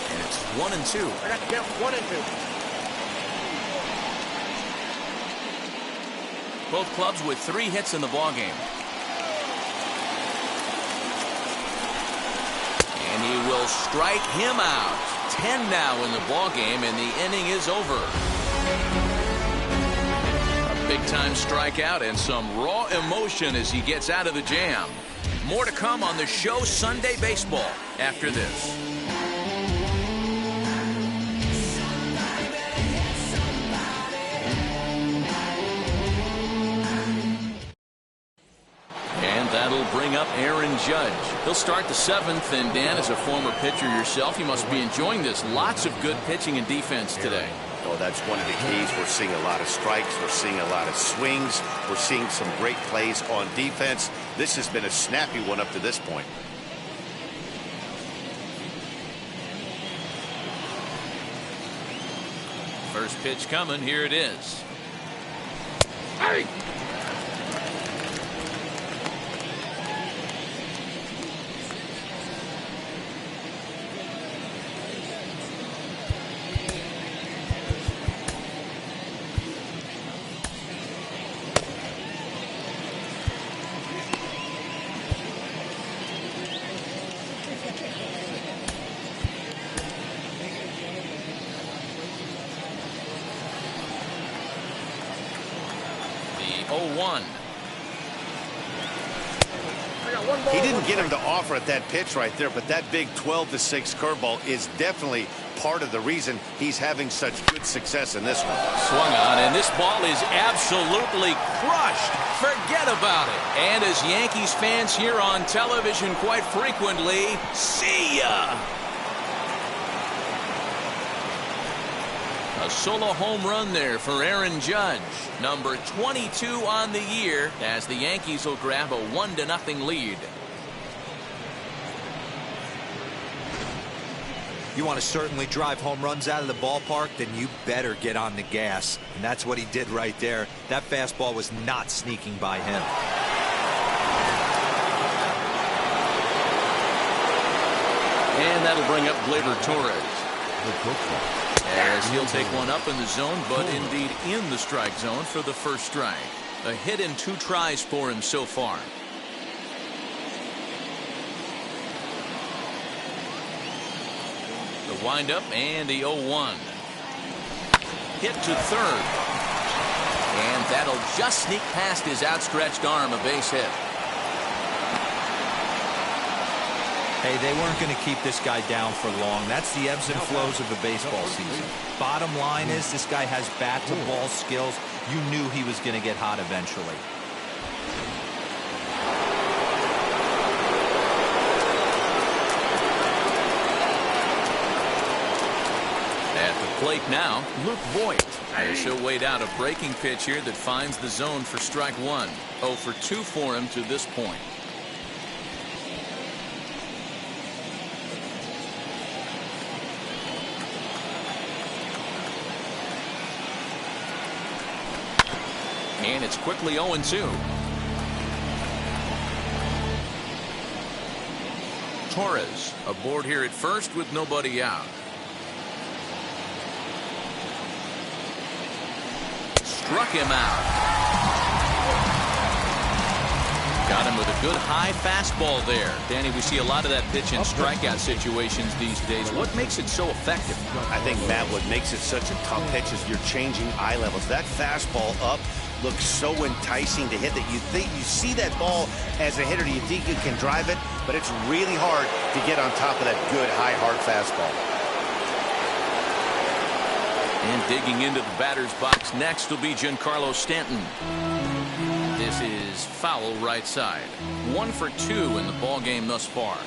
And it's 1 and 2. I got to count 1 and 2. Both clubs with 3 hits in the ballgame. And he will strike him out. 10 now in the ballgame, and the inning is over. A big-time strikeout and some raw emotion as he gets out of the jam. More to come on the show Sunday Baseball after this. That'll bring up Aaron Judge. He'll start the 7th, and Dan, as a former pitcher yourself, you must be enjoying this. Lots of good pitching and defense today. Oh, that's one of the keys. We're seeing a lot of strikes. We're seeing a lot of swings. We're seeing some great plays on defense. This has been a snappy one up to this point. First pitch coming. Here it is. Hey! 0-1. He didn't get him to offer at that pitch right there, but that big 12-6 curveball is definitely part of the reason he's having such good success in this one. Swung on, and this ball is absolutely crushed. Forget about it. And as Yankees fans hear on television quite frequently, see ya. A solo home run there for Aaron Judge, number 22 on the year, as the Yankees will grab a 1-0 lead. You want to certainly drive home runs out of the ballpark, then you better get on the gas. And that's what he did right there. That fastball was not sneaking by him. And that'll bring up Gleyber Torres, as he'll take one up in the zone, but indeed in the strike zone for the first strike. A hit and 2 tries for him so far. The windup and the 0-1. Hit to third. And that'll just sneak past his outstretched arm, a base hit. Hey, they weren't going to keep this guy down for long. That's the ebbs and flows of a baseball season. Bottom line is this guy has bat-to-ball skills. You knew he was going to get hot eventually. At the plate now, Luke Voit, as he'll wait out a breaking pitch here that finds the zone for strike 1. 0 for 2 for him to this point. And it's quickly 0-2. Torres aboard here at first with nobody out. Struck him out. Got him with a good high fastball there. Danny, we see a lot of that pitch in strikeout situations these days. What makes it so effective? I think, Matt, what makes it such a tough pitch is you're changing eye levels. That fastball up looks so enticing to hit that you think you see that ball as a hitter, you think you can drive it, but it's really hard to get on top of that good high hard fastball. And digging into the batter's box next will be Giancarlo Stanton. This is foul right side. 1 for 2 in the ball game thus far.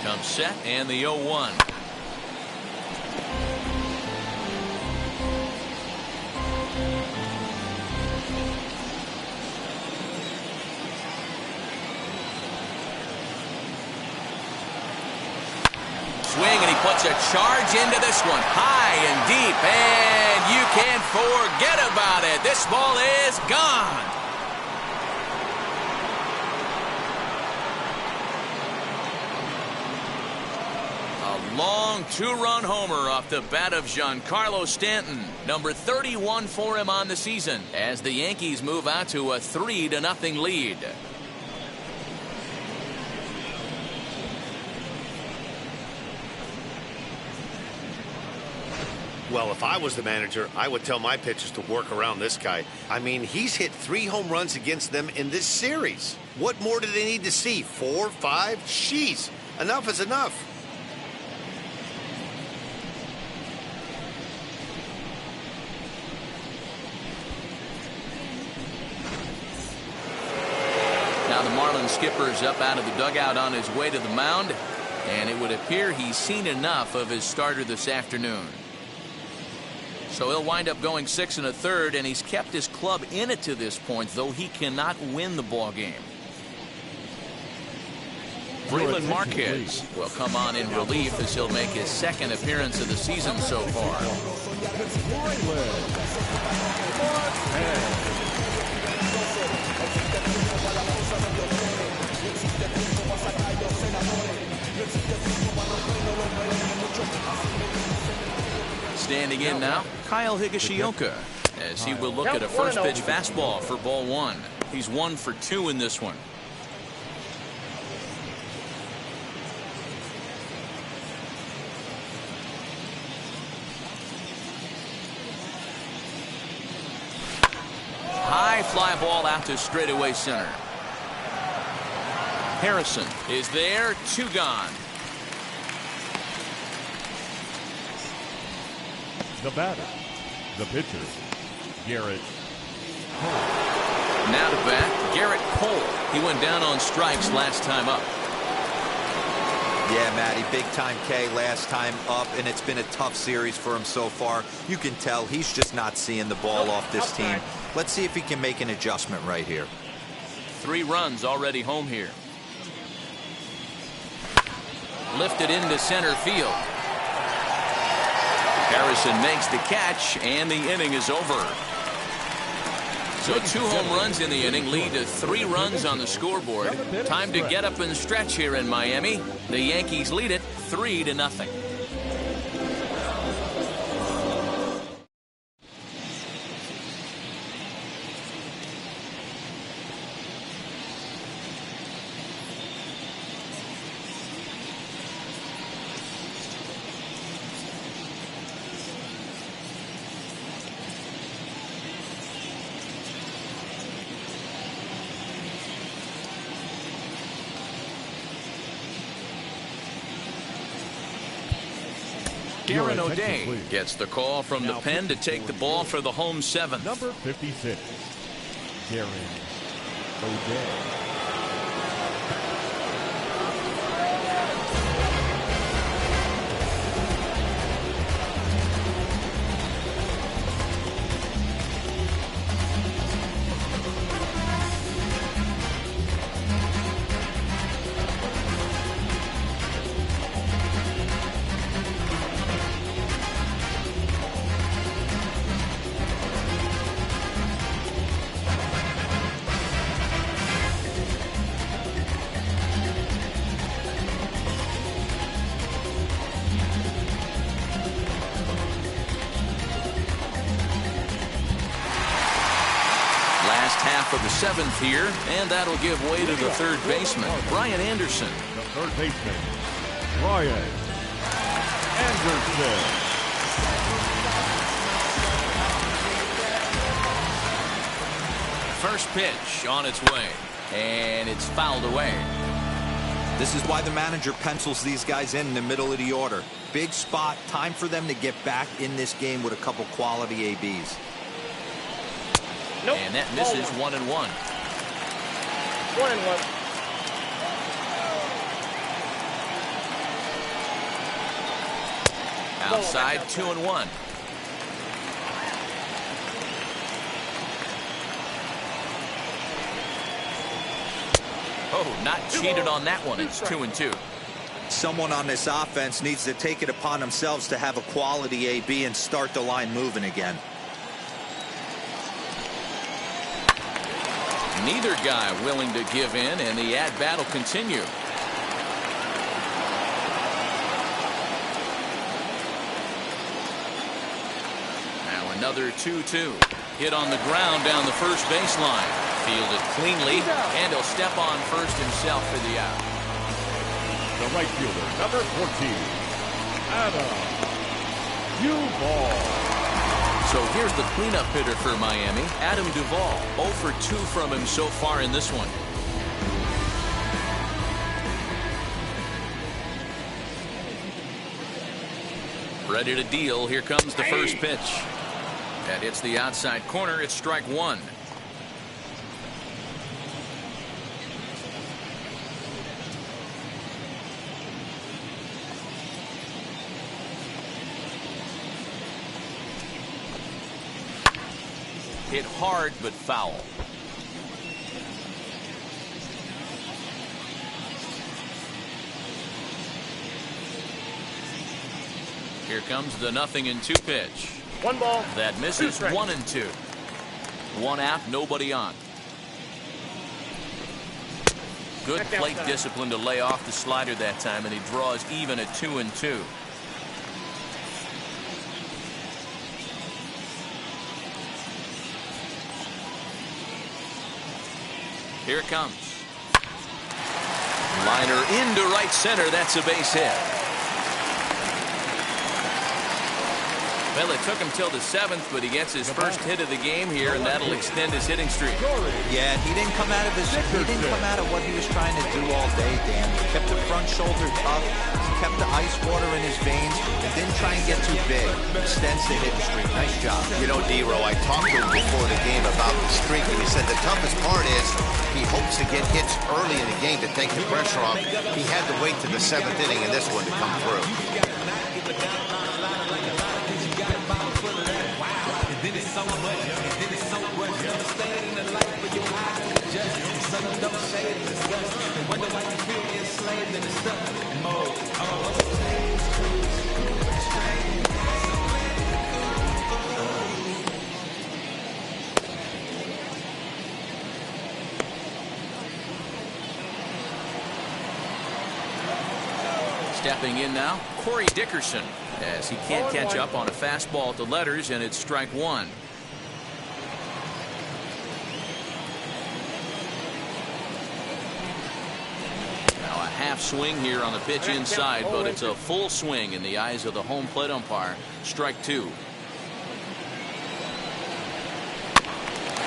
Comes set and the 0-1. Swing, and he puts a charge into this one, high and deep, and you can't forget about it. This ball is gone. A long 2-run homer off the bat of Giancarlo Stanton, number 31 for him on the season, as the Yankees move out to a 3-0 lead. Well, if I was the manager, I would tell my pitchers to work around this guy. I mean, he's hit 3 home runs against them in this series. What more do they need to see? 4, 5? Jeez, enough is enough. Now the Marlins skipper is up out of the dugout on his way to the mound, and it would appear he's seen enough of his starter this afternoon. So he'll wind up going 6 1/3, and he's kept his club in it to this point, though he cannot win the ball game. Braylon Marquez will come on in relief as he'll make his 2nd appearance of the season so far. Standing in now, Kyle Higashioka, as he will look at a first pitch fastball for ball 1. He's 1 for 2 in this one. high fly ball out to straightaway center. Harrison is there, 2 gone. The batter, the pitcher, Garrett Cole. Now to bat, Garrett Cole. He went down on strikes last time up. Yeah, Matty, big time K last time up, and it's been a tough series for him so far. You can tell he's just not seeing the ball off this team. Let's see if he can make an adjustment right here. 3 runs already home here. Lifted into center field. Harrison makes the catch, and the inning is over. So 2 home runs in the inning lead to 3 runs on the scoreboard. Time to get up and stretch here in Miami. The Yankees lead it 3-0. Darren O'Day gets the call from the pen to take the ball for the home 7th. Number 56, Darren O'Day. Half of the 7th here, and that'll give way to the 3rd baseman, Brian Anderson. The 3rd baseman, Brian Anderson. First pitch on its way, and it's fouled away. This is why the manager pencils these guys in the middle of the order. Big spot, time for them to get back in this game with a couple quality ABs. Nope. And that misses 1-1. 1-1. Outside 2-1. Oh, not cheated on that one. It's 2-2. Someone on this offense needs to take it upon themselves to have a quality AB and start the line moving again. Neither guy willing to give in, and the at-bat will continue. Now another 2-2. Hit on the ground down the first baseline. Fielded cleanly, and he'll step on first himself for the out. The right fielder, number 14, Adam Duvall. So here's the cleanup hitter for Miami, Adam Duvall. 0 for 2 from him so far in this one. Ready to deal. Here comes the first pitch. That hits the outside corner. It's strike 1. Hit hard but foul. Here comes the 0-2 pitch. 1 ball. That misses. 1-2. 1 out, nobody on. Good plate discipline to lay off the slider that time, and he draws even at 2-2. Here it comes. Liner into right center. That's a base hit. Well, it took him till the 7th, but he gets his first hit of the game here, and that'll extend his hitting streak. Yeah, he didn't come out of what he was trying to do all day, Dan. He kept the front shoulder tough, he kept the ice water in his veins, and didn't try and get too big. Extends the hitting streak. Nice job. You know, D-Row, I talked to him before the game about the streak, and he said the toughest part is he hopes to get hits early in the game to take the pressure off. He had to wait to the 7th inning in this one to come through. Stepping in now, Corey Dickerson, as he can't catch up on a fastball at the letters, and it's strike one. Now a half swing here on the pitch inside, but it's a full swing in the eyes of the home plate umpire. Strike two.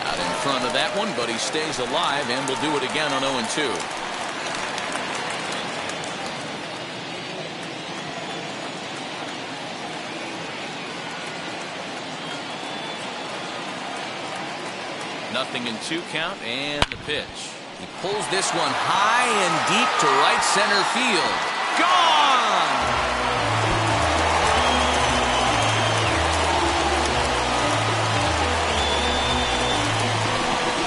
Out in front of that one, but he stays alive and will do it again on 0-2. Nothing in 2 count, and the pitch. He pulls this one high and deep to right center field. Gone!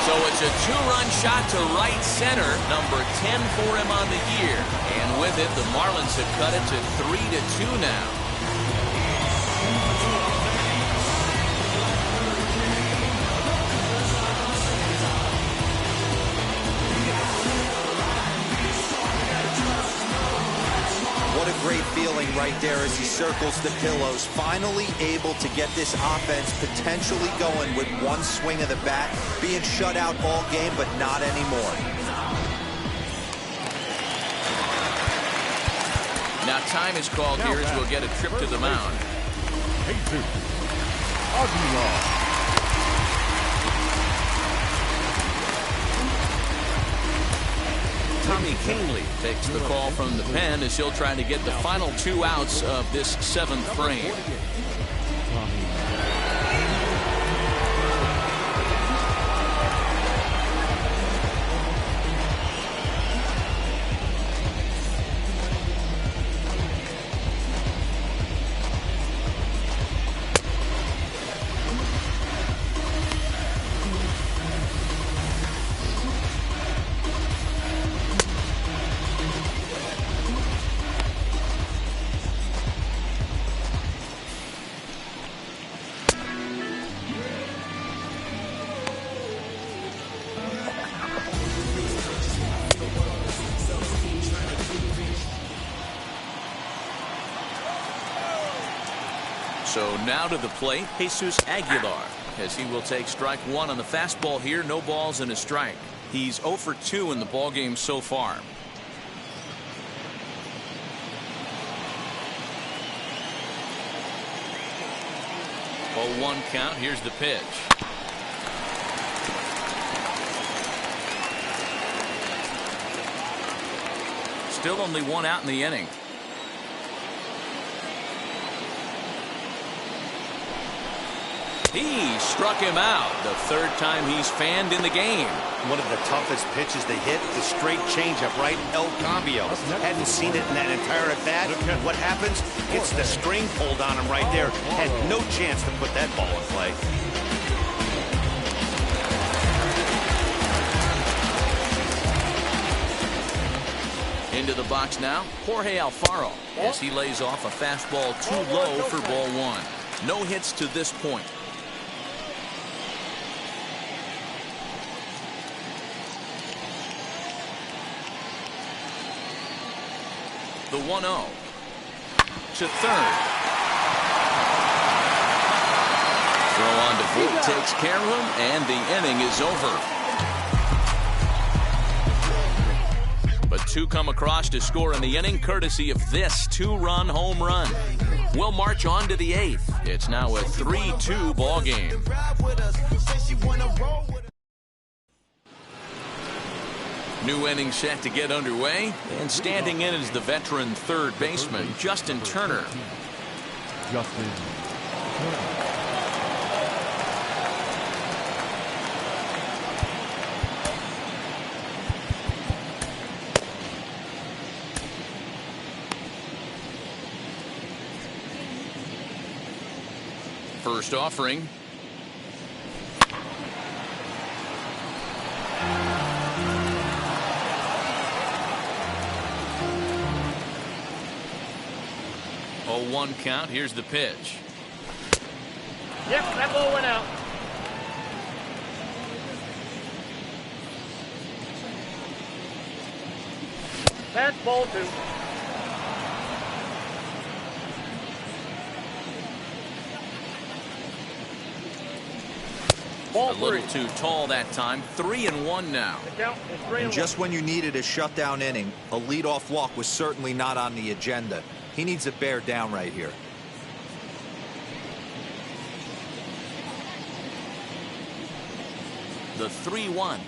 So it's a 2-run shot to right center, number 10 for him on the year. And with it, the Marlins have cut it to 3-2 now. Great feeling right there as he circles the pillows, finally able to get this offense potentially going with one swing of the bat, being shut out all game, but not anymore. Now time is called here as we'll get a trip to the mound. Jesus Aguilar. Tommy Kahnle takes the call from the pen as he'll try to get the final 2 outs of this 7th frame. So now to the plate, Jesus Aguilar, as he will take strike one on the fastball here. No balls and a strike. He's 0 for 2 in the ballgame so far. Oh, 1 count. Here's the pitch. Still only 1 out in the inning. He struck him out, the 3rd time he's fanned in the game. One of the toughest pitches they hit, the straight changeup, right? El Cambio. Hadn't seen it in that entire at bat. What happens? Gets the string pulled on him right there. Had no chance to put that ball in play. Into the box now, Jorge Alfaro, as he lays off a fastball too low for ball 1. No hits to this point. The 1-0 to third. Throw on to Vogt takes care of him, and the inning is over. But 2 come across to score in the inning, courtesy of this 2-run home run. We'll march on to the 8th. It's now a 3-2 ball game. New inning set to get underway, and standing in is the veteran third baseman, Justin Turner. Justin Turner. First offering. Oh, 1 count. Here's the pitch. Yep, that ball went out. That's ball 2. A little too tall that time. 3-1 now. And just when you needed a shutdown inning, a leadoff walk was certainly not on the agenda. He needs to bear down right here. The 3-1.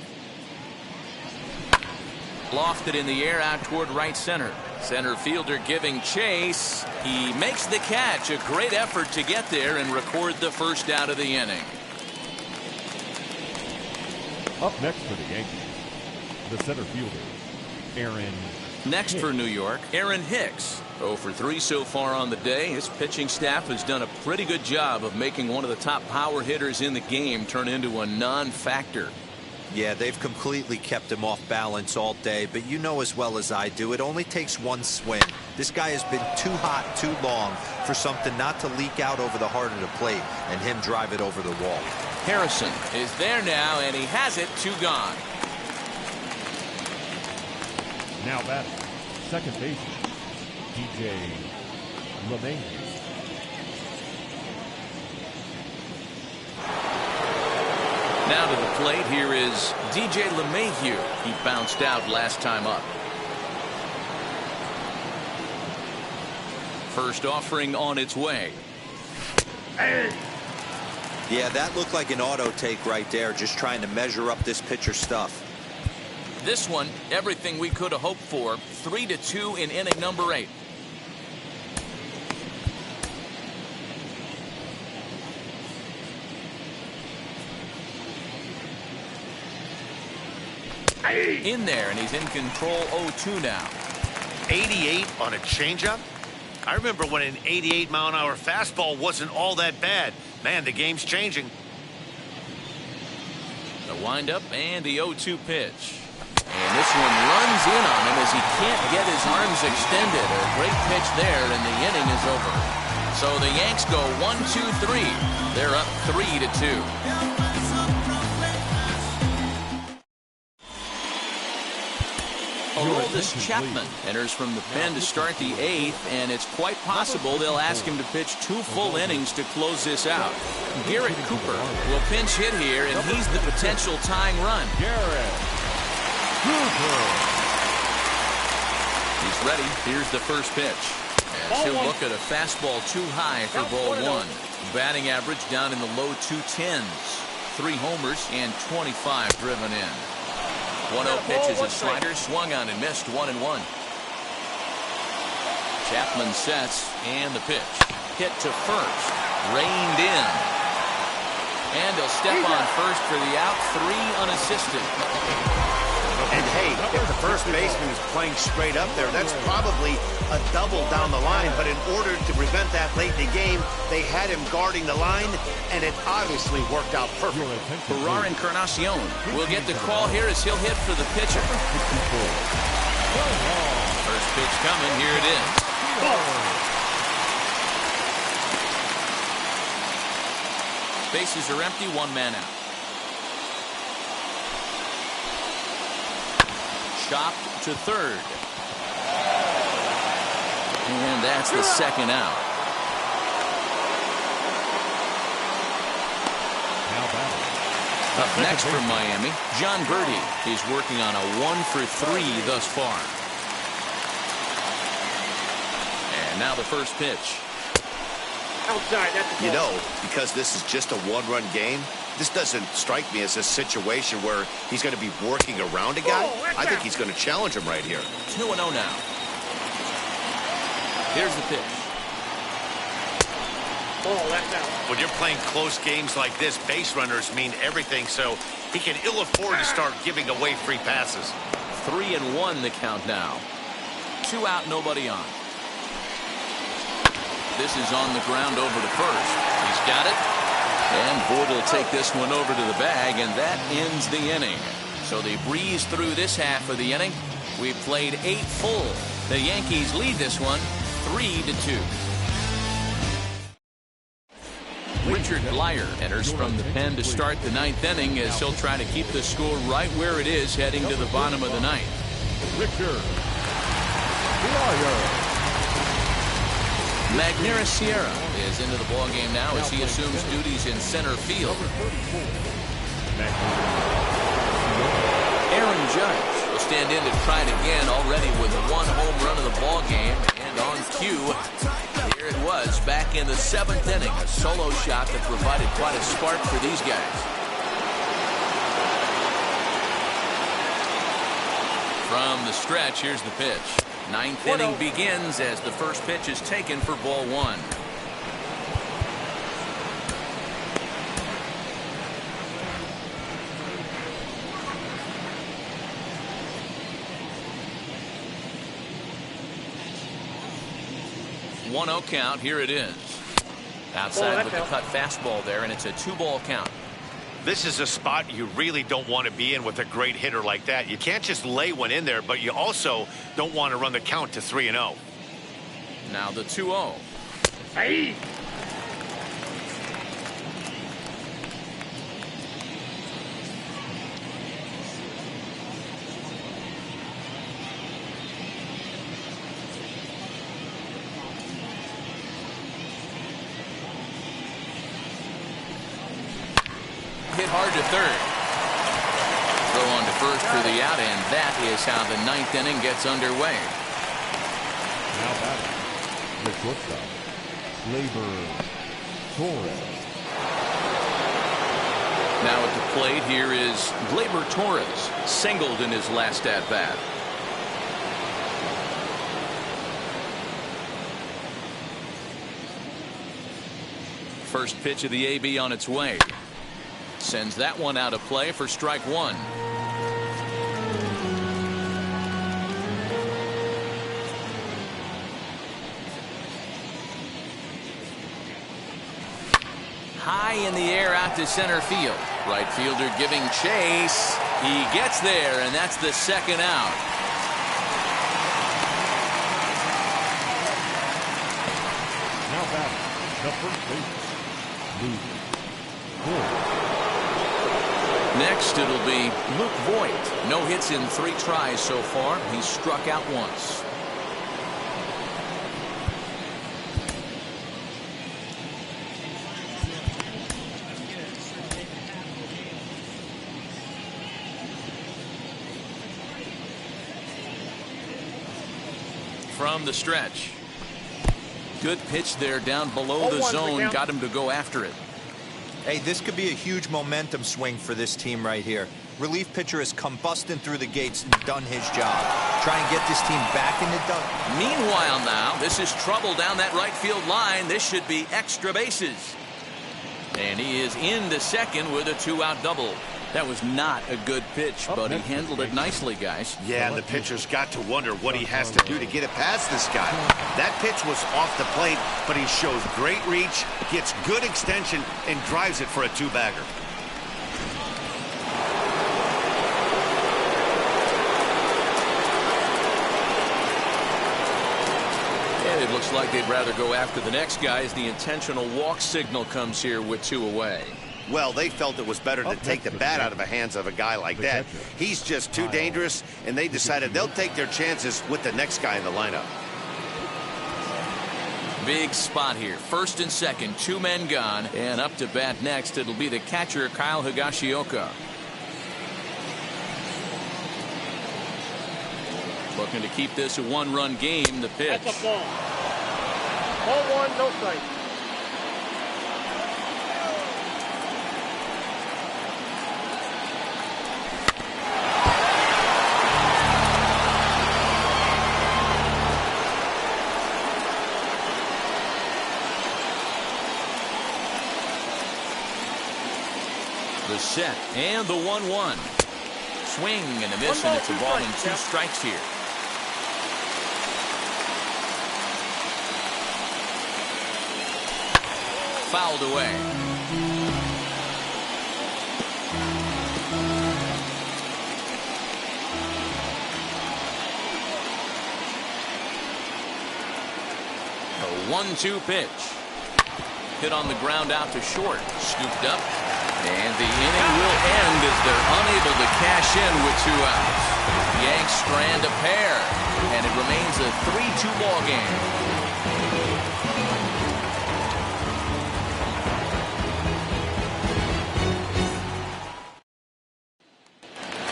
Lofted in the air out toward right center. Center fielder giving chase. He makes the catch. A great effort to get there and record the first out of the inning. Up next for the Yankees, the center fielder, Aaron. Next for New York, Aaron Hicks. 0 for 3 so far on the day. His pitching staff has done a pretty good job of making one of the top power hitters in the game turn into a non-factor. Yeah, they've completely kept him off balance all day, but you know as well as I do, it only takes one swing. This guy has been too hot too long for something not to leak out over the heart of the plate and him drive it over the wall. Harrison is there now, and he has it. 2 gone. Now batting, second baseman, DJ LeMahieu. Now to the plate, here is DJ LeMahieu. He bounced out last time up. First offering on its way. Yeah, that looked like an auto take right there, just trying to measure up this pitcher's stuff. This one, everything we could have hoped for. 3-2 in inning number 8. In there, and he's in control. 0-2 now. 88 on a changeup? I remember when an 88-mile-an-hour fastball wasn't all that bad. Man, the game's changing. The windup and the 0-2 pitch. And this one runs in on him as he can't get his arms extended. A great pitch there, and the inning is over. So the Yanks go 1-2-3. They're up 3-2. Aroldis Chapman enters from the pen to start the 8th, and it's quite possible they'll ask him to pitch 2 full innings to close this out. Garrett Cooper will pinch hit here, and he's the potential tying run. Garrett Cooper. He's ready. Here's the first pitch. As he'll look at a fastball too high for ball 1. Batting average down in the low 210s. 3 homers and 25 driven in. 1-0 pitch is a slider, swung on and missed. 1-1. Chapman sets, and the pitch. Hit to first. Reined in. And he'll step on first for the out. 3 unassisted. And hey, if the first baseman is playing straight up there, that's probably a double down the line. But in order to prevent that late in the game, they had him guarding the line, and it obviously worked out perfectly. Ferrar Encarnacion will get the call here as he'll hit for the pitcher. First pitch coming. Here it is. Bases are empty. 1 man out. Chopped to third. And that's the second out. Up next from Miami, John Birdie. He's working on a 1 for 3 thus far. And now the first pitch. Outside, that's a ball. You know, because this is just a one-run game, this doesn't strike me as a situation where he's going to be working around a guy. I think he's going to challenge him right here. 2-0 now. Here's the pitch. Ball, that's out. When you're playing close games like this, base runners mean everything, so he can ill afford to start giving away free passes. 3-1 the count now. 2 out, nobody on. This is on the ground over to first. He's got it. And Voit will take this one over to the bag, and that ends the inning. So they breeze through this half of the inning. We've played 8 full. The Yankees lead this one 3-2. Richard Blyer enters from the pen to start the 9th inning as he'll try to keep the score right where it is heading to the bottom of the 9th. Richard Blyer. Magneuris Sierra is into the ballgame now as he assumes duties in center field. Aaron Judge will stand in to try it again, already with 1 home run of the ballgame. And on cue, here it was back in the 7th inning. A solo shot that provided quite a spark for these guys. From the stretch, here's the pitch. 9th inning begins as the first pitch is taken for ball 1. One-0 count. Here it is. Outside with the cut fastball there, and it's a 2-ball count. This is a spot you really don't want to be in with a great hitter like that. You can't just lay one in there, but you also don't want to run the count to 3-0. Now the 2-0. Hey. Hit hard to third. Throw on to first for the out, and that is how the 9th inning gets underway. Now batting, the shortstop, Gleyber Torres. Now at the plate, here is Gleyber Torres, singled in his last at-bat. First pitch of the AB on its way. Sends that one out of play for strike 1. High in the air out to center field. Right fielder giving chase. He gets there, and that's the 2nd out. Now batting, the first baseman, Luke Voit. Next, it'll be Luke Voit. No hits in 3 tries so far. He's struck out once. From the stretch. Good pitch there down below the zone. Got him to go after it. Hey, this could be a huge momentum swing for this team right here. Relief pitcher has come busting through the gates and done his job. Try and get this team back in the dugout. Meanwhile now, this is trouble down that right field line. This should be extra bases. And he is into second with a 2-out double. That was not a good pitch, but he handled it nicely, guys. Yeah, and the pitcher's got to wonder what he has to do to get it past this guy. That pitch was off the plate, but he shows great reach, gets good extension, and drives it for a 2-bagger. And it looks like they'd rather go after the next guy as the intentional walk signal comes here with 2 away. Well, they felt it was better to take the bat out of the hands of a guy like that. He's just too dangerous, and they decided they'll take their chances with the next guy in the lineup. Big spot here. First and second, 2 men gone. And up to bat next, it'll be the catcher, Kyle Higashioka. Looking to keep this a 1-run game. The pitch. That's a ball. Ball 1, no strike. The set and the 1-1. Swing and a miss, and it's a ball and 2 strikes here. Fouled away. A 1-2 pitch. Hit on the ground out to short. Scooped up. And the inning will end as they're unable to cash in with 2 outs. Yanks strand a pair, and it remains a 3-2 ball game.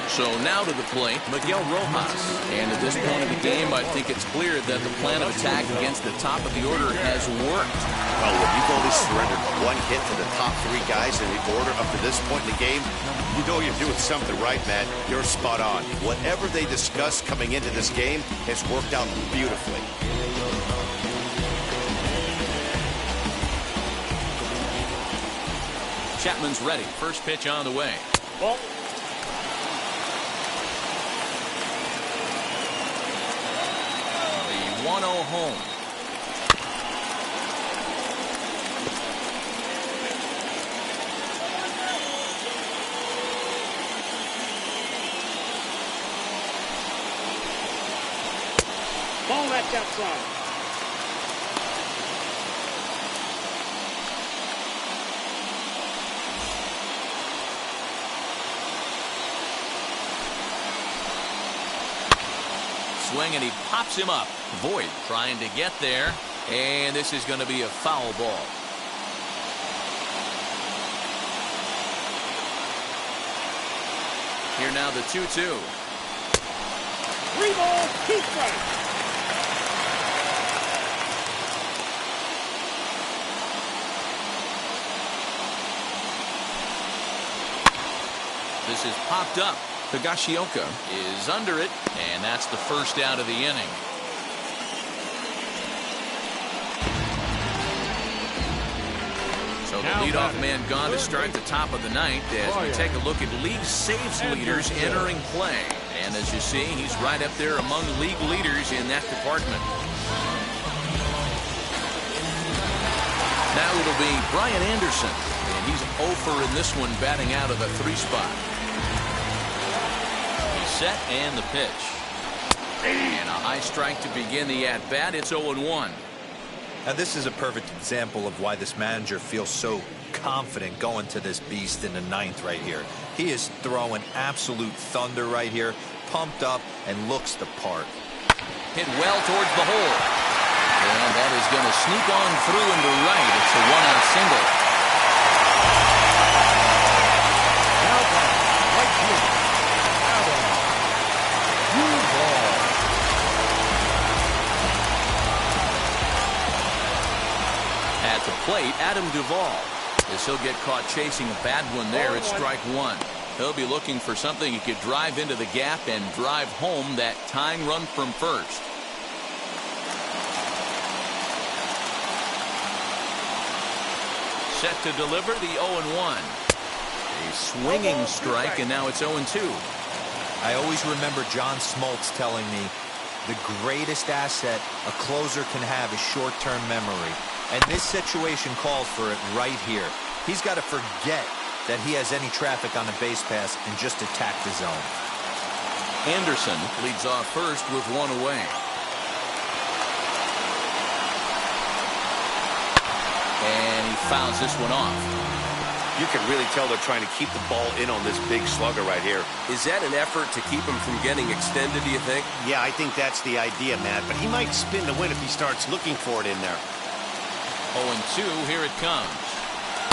So now to the plate, Miguel Rojas. And at this point of the game, I think it's clear that the plan of attack against the top of the order has worked. Well, when you've only surrendered 1 hit to the top 3 guys in the order up to this point in the game, you know you're doing something right, man. You're spot on. Whatever they discussed coming into this game has worked out beautifully. Chapman's ready. First pitch on the way. Ball. The 1-0 home. Ball that's outside. Swing, and he pops him up. Voit trying to get there, and this is going to be a foul ball. Here now the 2-2. 3 balls, 2 strikes. This is popped up. Higashioka is under it, and that's the first out of the inning. So the leadoff man gone to start the top of the ninth as we take a look at league saves leaders entering play. And as you see, he's right up there among league leaders in that department. Now it'll be Brian Anderson, and he's 0 in this one, batting out of the 3 spot. Set and the pitch. And a high strike to begin the at-bat. It's 0-1. Now this is a perfect example of why this manager feels so confident going to this beast in the 9th right here. He is throwing absolute thunder right here, pumped up and looks the part. Hit well towards the hole. And that is going to sneak on through into right. It's a 1-out single. At the plate, Adam Duvall. As he'll get caught chasing a bad one there, it's strike 1. He'll be looking for something he could drive into the gap and drive home that tying run from first. Set to deliver the 0-1. A swinging strike, and now it's 0-2. I always remember John Smoltz telling me the greatest asset a closer can have is short-term memory. And this situation calls for it right here. He's got to forget that he has any traffic on a base pass and just attack the zone. Anderson leads off first with 1 away. And he fouls this one off. You can really tell they're trying to keep the ball in on this big slugger right here. Is that an effort to keep him from getting extended, do you think? Yeah, I think that's the idea, Matt. But he might spin to win if he starts looking for it in there. 0-2, here it comes.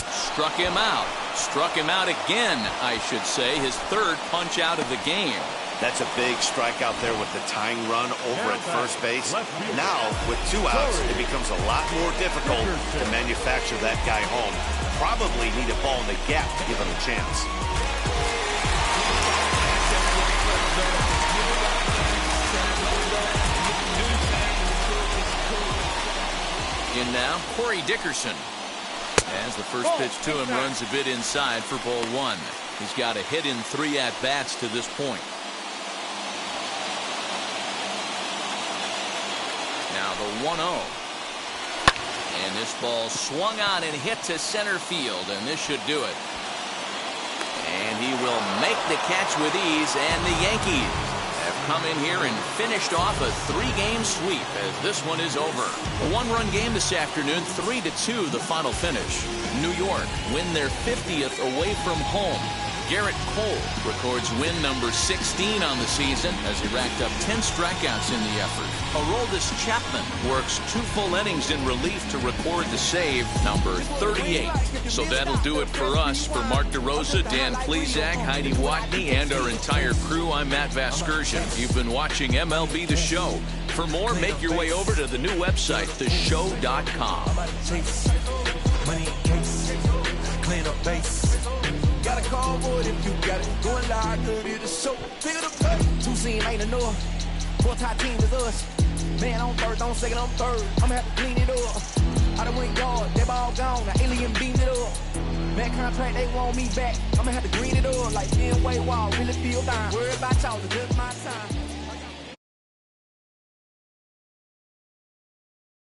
Struck him out. Struck him out again, I should say. His 3rd punch out of the game. That's a big strikeout there with the tying run over at first base. Now, with 2 outs, it becomes a lot more difficult to manufacture that guy home. Probably need a ball in the gap to give him a chance. In now, Corey Dickerson. As the first pitch to him runs a bit inside for ball one. He's got a hit in 3 at-bats to this point. Now the 1-0. And this ball swung on and hit to center field, and this should do it. And he will make the catch with ease, and the Yankees have come in here and finished off a 3-game sweep as this one is over. A 1-run game this afternoon, 3-2 the final finish. New York win their 50th away from home. Garrett Cole records win number 16 on the season as he racked up 10 strikeouts in the effort. Aroldis Chapman works 2 full innings in relief to record the save number 38. So that'll do it for us. For Mark DeRosa, Dan Plesac, Heidi Watney, and our entire crew, I'm Matt Vasgersian. You've been watching MLB The Show. For more, make your way over to the new website, theshow.com. Got a call for it if you got it. Going live, good in the show. Figure the play. 2 team ain't enough. 4 top team is us. Man on third, don't second, I'm third. I'ma have to clean it up. I done went yard, they ball gone. Now alien beamed it up. Man contract, they want me back. I'ma have to green it up like Ben Way Wall. Really feel fine. Worry about y'all, it's just my time.